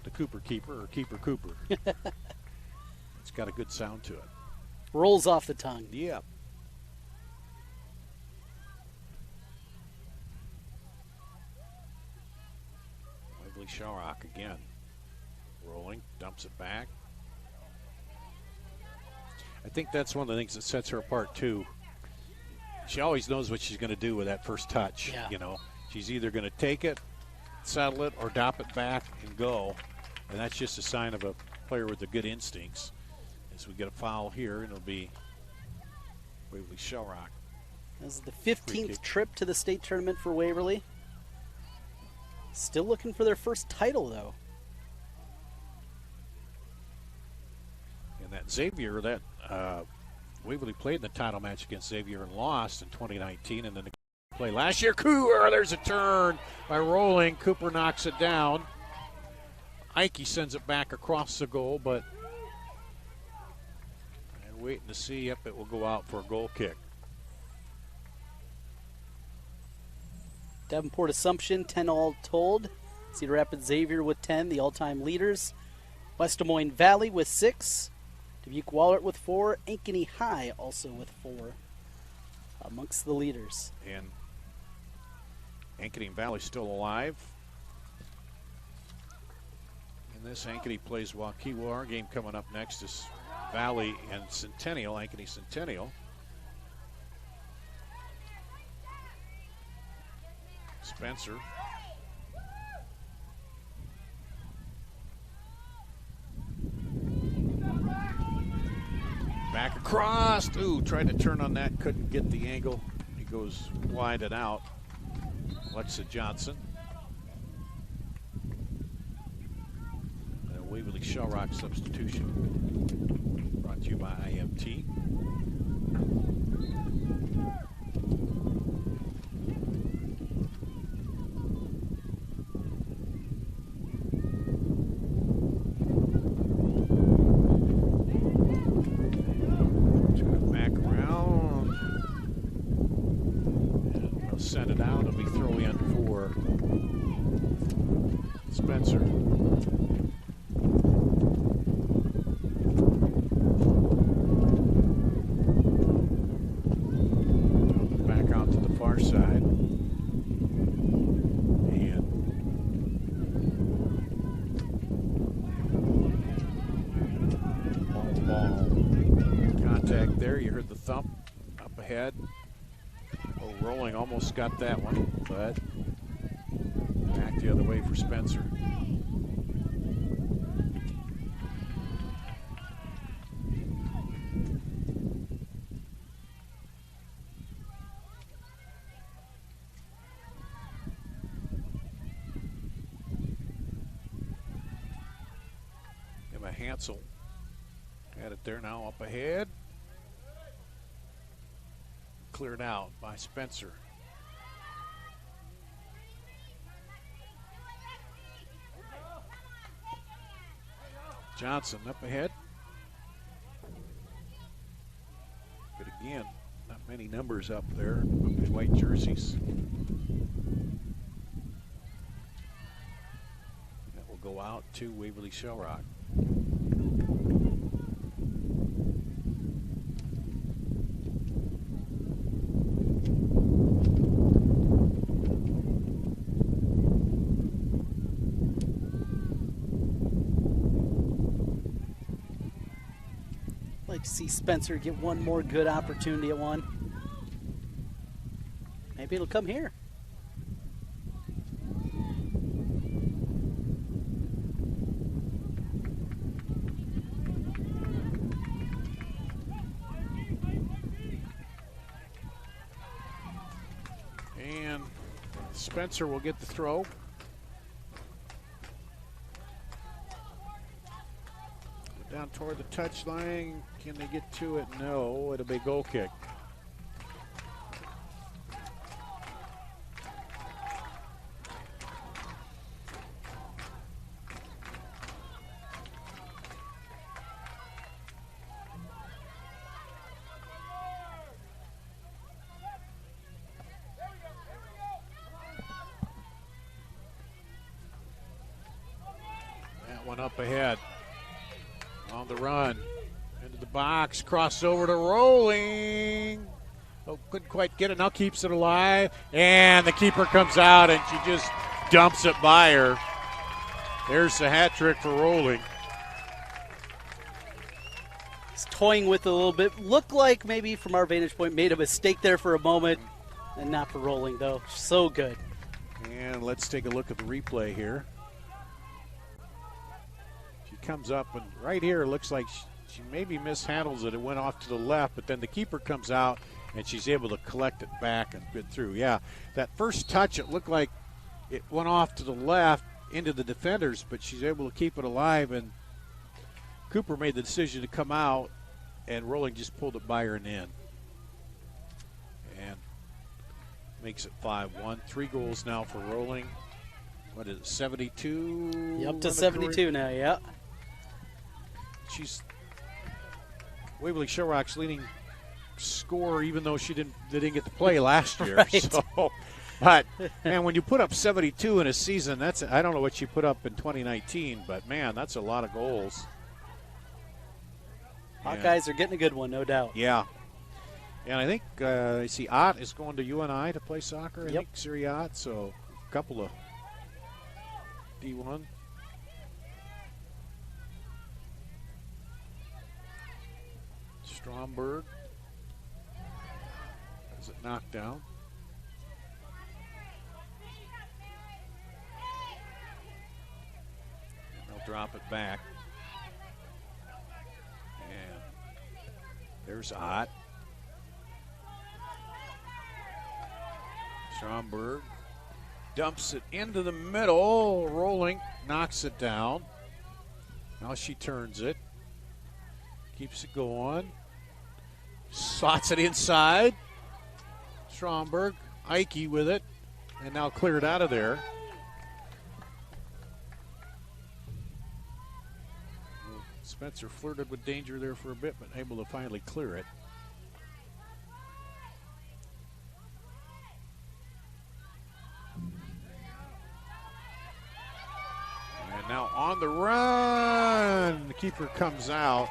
The Cooper keeper or Keeper Cooper. It's got a good sound to it. Rolls off the tongue. Yep. Waverly-Shell Rock again. Rolling, dumps it back. I think that's one of the things that sets her apart, too. She always knows what she's going to do with that first touch. Yeah. You know, she's either going to take it settle it or drop it back and go. And that's just a sign of a player with the good instincts. As we get a foul here, and it'll be Waverly-Shell Rock. This is the 15th trip to the state tournament for Waverly. Still looking for their first title, though. And that Xavier, Waverly played in the title match against Xavier and lost in 2019, and then the play last year. There's a turn by Rolling. Cooper knocks it down. Ike sends it back across the goal, but waiting to see if it will go out for a goal kick. Davenport Assumption, 10 all told. Cedar Rapids Xavier with 10, the all-time leaders. West Des Moines Valley with 6. Dubuque Wahlert with 4. Ankeny High also with 4 amongst the leaders. And Ankeny Valley still alive. And this Ankeny plays Waukewa. Our game coming up next is Valley and Centennial, Ankeny Centennial. Spencer. Back across. Ooh, tried to turn on that, couldn't get the angle. He goes wide and out. Alexa Johnson. And a Waverly-Shell Rock substitution. Brought to you by IMT. Back around. And we'll send it out. It'll be throw in for Spencer. Back out to the far side. And ball. Contact there. You heard the thump up ahead. Oh, Rolling almost got that one, but back the other way for Spencer. Emma Hansel had it there now up ahead. Cleared out by Spencer. Johnson up ahead. But again, not many numbers up there in white jerseys. That will go out to Waverly-Shell Rock. Like to see Spencer get one more good opportunity at one. Maybe it'll come here. And Spencer will get the throw. Down toward the touchline. Can they get to it? No. It'll be a goal kick. That one up ahead. On the run, into the box, cross over to Rolling. Oh, couldn't quite get it, now keeps it alive. And the keeper comes out and she just dumps it by her. There's the hat trick for Rolling. He's toying with it a little bit. Looked like maybe from our vantage point made a mistake there for a moment. And not for Rolling though, so good. And let's take a look at the replay here. She comes up, and right here it looks like she maybe mishandles it. It went off to the left, but then the keeper comes out, and she's able to collect it back and get through. Yeah, that first touch, it looked like it went off to the left into the defenders, but she's able to keep it alive, and Cooper made the decision to come out, and Rolling just pulled it by her and in. And makes it 5-1. 3 goals now for Rolling. What is it, 72? Yep, up to 72 now, yeah. She's Waverly-Shell Rock's leading scorer, even though they didn't get to play last year. Right. So, but, man, when you put up 72 in a season, I don't know what she put up in 2019, but, man, that's a lot of goals. Hawkeyes are getting a good one, no doubt. Yeah. And I think, I see Ott is going to UNI to play soccer. I think, Siri Ott, so a couple of D1. Stromberg has it knocked down. And they'll drop it back. And there's Ott. Stromberg dumps it into the middle. Rolling, knocks it down. Now she turns it. Keeps it going. Slots it inside. Stromberg, Ike with it, and now cleared out of there. Spencer flirted with danger there for a bit, but able to finally clear it. And now on the run. The keeper comes out.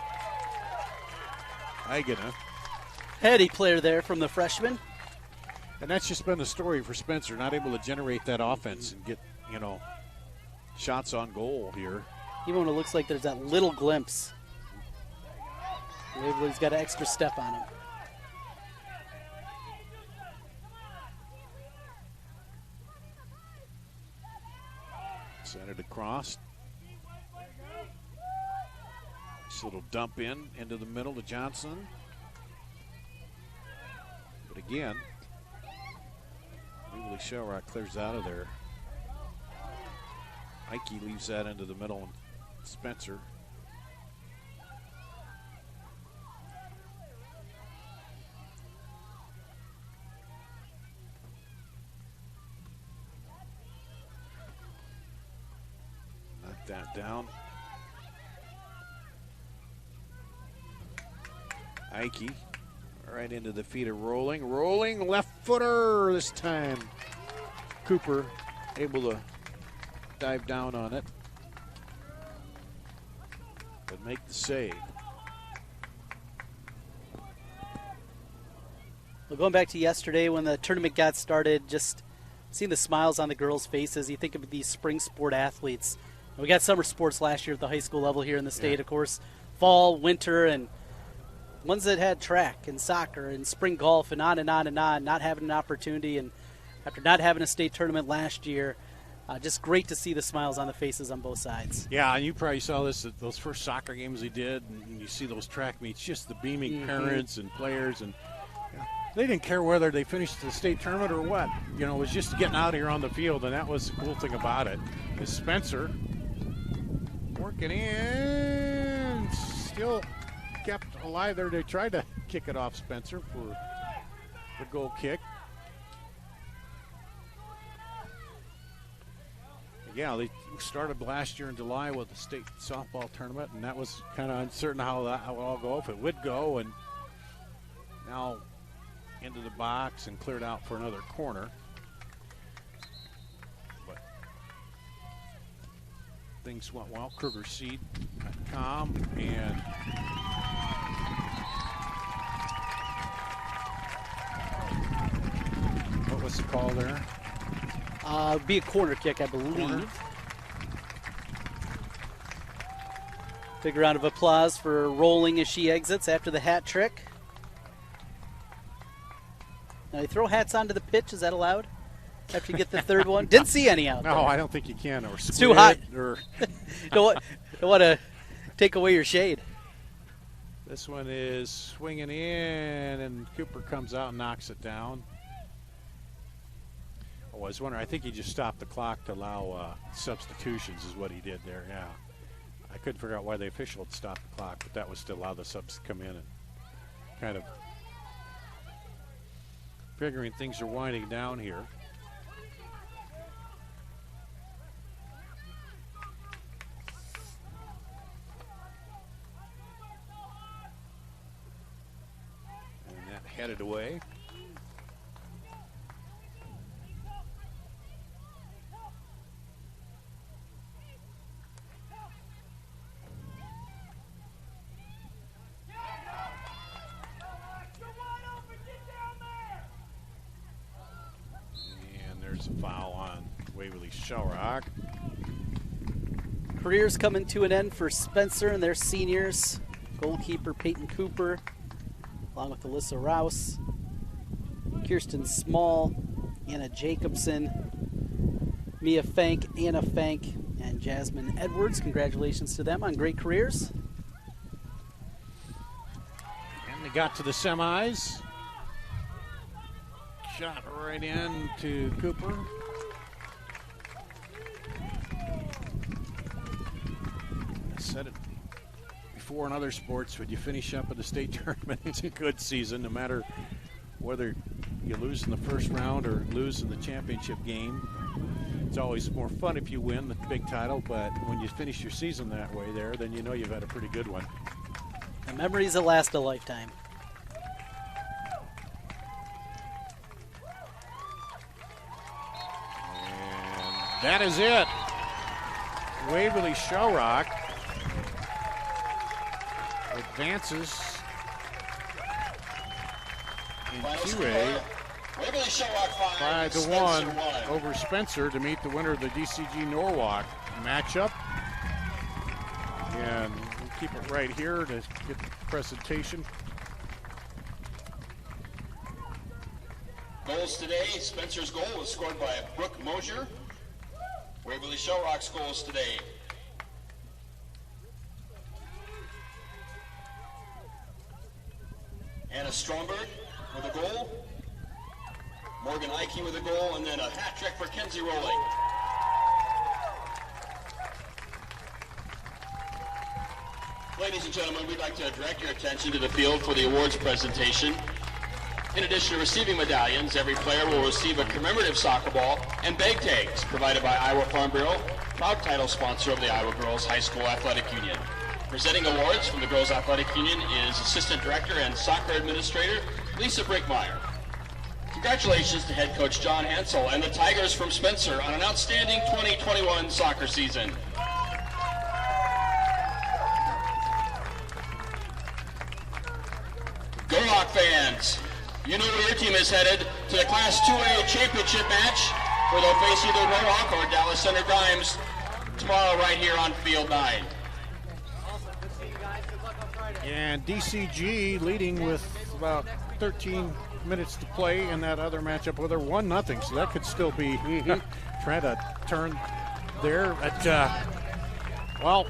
Eigena. Heady player there from the freshman. And that's just been the story for Spencer, not able to generate that offense and get, shots on goal here. Even when it looks like there's that little glimpse. Waverly's got an extra step on him. Sent it across. Nice little dump into the middle to Johnson. But again, Waverly-Shell Rock clears out of there. Ike leaves that into the middle, and Spencer. Knock that down. Ike right into the feet of Rolling. Rolling, left footer this time. Cooper able to dive down on it, but make the save. Well, going back to yesterday when the tournament got started, just seeing the smiles on the girls' faces, you think of these spring sport athletes. We got summer sports last year at the high school level here in the state, of course, fall, winter, and ones that had track and soccer and spring golf and on and on and on, not having an opportunity, and after not having a state tournament last year, just great to see the smiles on the faces on both sides. Yeah, and you probably saw this at those first soccer games they did, and you see those track meets, just the beaming parents and players, and they didn't care whether they finished the state tournament or what. It was just getting out here on the field, and that was the cool thing about it. Is Spencer working in, still kept alive there. They tried to kick it off Spencer for the goal kick. Yeah, they started last year in July with the state softball tournament, and that was kind of uncertain how that would all go, if it would go, and now into the box and cleared out for another corner. But things went well. KrugerSeed.com, and what was the call there? Be a corner kick, I believe. Big round of applause for Rolling as she exits after the hat trick. Now, they throw hats onto the pitch. Is that allowed? after you get the third one? Didn't see any out there. No, I don't think you can. Or it's too hot. Or don't want to take away your shade. This one is swinging in, and Cooper comes out and knocks it down. Oh, I was wondering, I think he just stopped the clock to allow substitutions is what he did there, yeah. I couldn't figure out why the official had stopped the clock, but that was to allow the subs to come in and kind of figuring things are winding down here. Headed away. And there's a foul on Waverly-Shell Rock. Careers coming to an end for Spencer and their seniors. Goalkeeper Peyton Cooper, along with Alyssa Rouse, Kirsten Small, Anna Jacobson, Mia Fank, Anna Fank, and Jasmine Edwards. Congratulations to them on great careers. And they got to the semis. Shot right in to Cooper. I said it before in other sports, when you finish up at the state tournament, it's a good season, no matter whether you lose in the first round or lose in the championship game. It's always more fun if you win the big title, but when you finish your season that way there, then you know you've had a pretty good one. The memories that last a lifetime. And that is it. Waverly-Shell Rock advances in 2A 5-1 over Spencer to meet the winner of the DCG Norwalk matchup. And we'll keep it right here to get the presentation. Goals today, Spencer's goal was scored by Brooke Mosier. Waverly-Shell Rock's goals today. Anna Stromberg with a goal. Morgan Ike with a goal, and then a hat trick for Kenzie Rowling. Ladies and gentlemen, we'd like to direct your attention to the field for the awards presentation. In addition to receiving medallions, every player will receive a commemorative soccer ball and bag tags provided by Iowa Farm Bureau, proud title sponsor of the Iowa Girls High School Athletic Union. Presenting awards from the Girls Athletic Union is Assistant Director and Soccer Administrator Lisa Brinkmeyer. Congratulations to Head Coach John Hansel and the Tigers from Spencer on an outstanding 2021 soccer season. Go Rock fans! You know where your team is headed, to the Class 2A championship match, where they'll face either Norwalk or Dallas Center Grimes tomorrow right here on Field 9. And DCG leading with about 13 minutes to play in that other matchup with her 1-0, so that could still be trying to turn there. Well,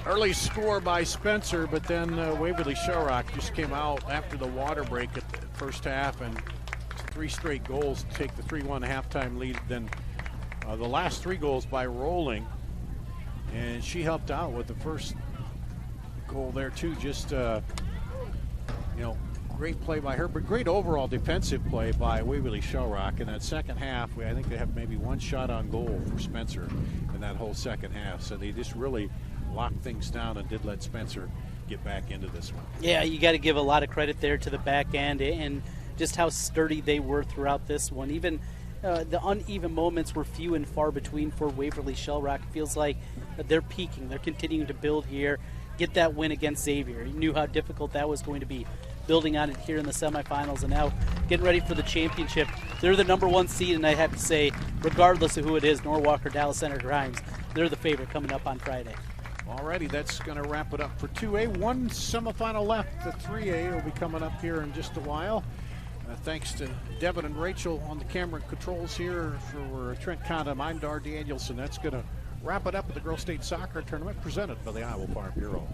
early score by Spencer, but then Waverly-Shell Rock just came out after the water break at the first half, and 3 straight goals to take the 3-1 halftime lead. Then the last 3 goals by Rolling, and she helped out with the first goal there too. Just great play by her, but great overall defensive play by Waverly-Shell Rock. In that second half, I think they have maybe 1 shot on goal for Spencer in that whole second half. So they just really locked things down and did let Spencer get back into this one. Yeah, you got to give a lot of credit there to the back end and just how sturdy they were throughout this one. Even the uneven moments were few and far between for Waverly-Shell Rock. It feels like they're peaking. They're continuing to build here, get that win against Xavier. You knew how difficult that was going to be, building on it here in the semifinals, and now getting ready for the championship. They're the #1 seed, and I have to say, regardless of who it is, Norwalk or Dallas Center Grimes, they're the favorite coming up on Friday. Alrighty, that's going to wrap it up for 2A. 1 semifinal left. The 3A will be coming up here in just a while. Thanks to Devin and Rachel on the camera controls here. For Trent Condom, I'm Dar Danielson. That's going to wrap it up at the Girls State Soccer Tournament presented by the Iowa Farm Bureau.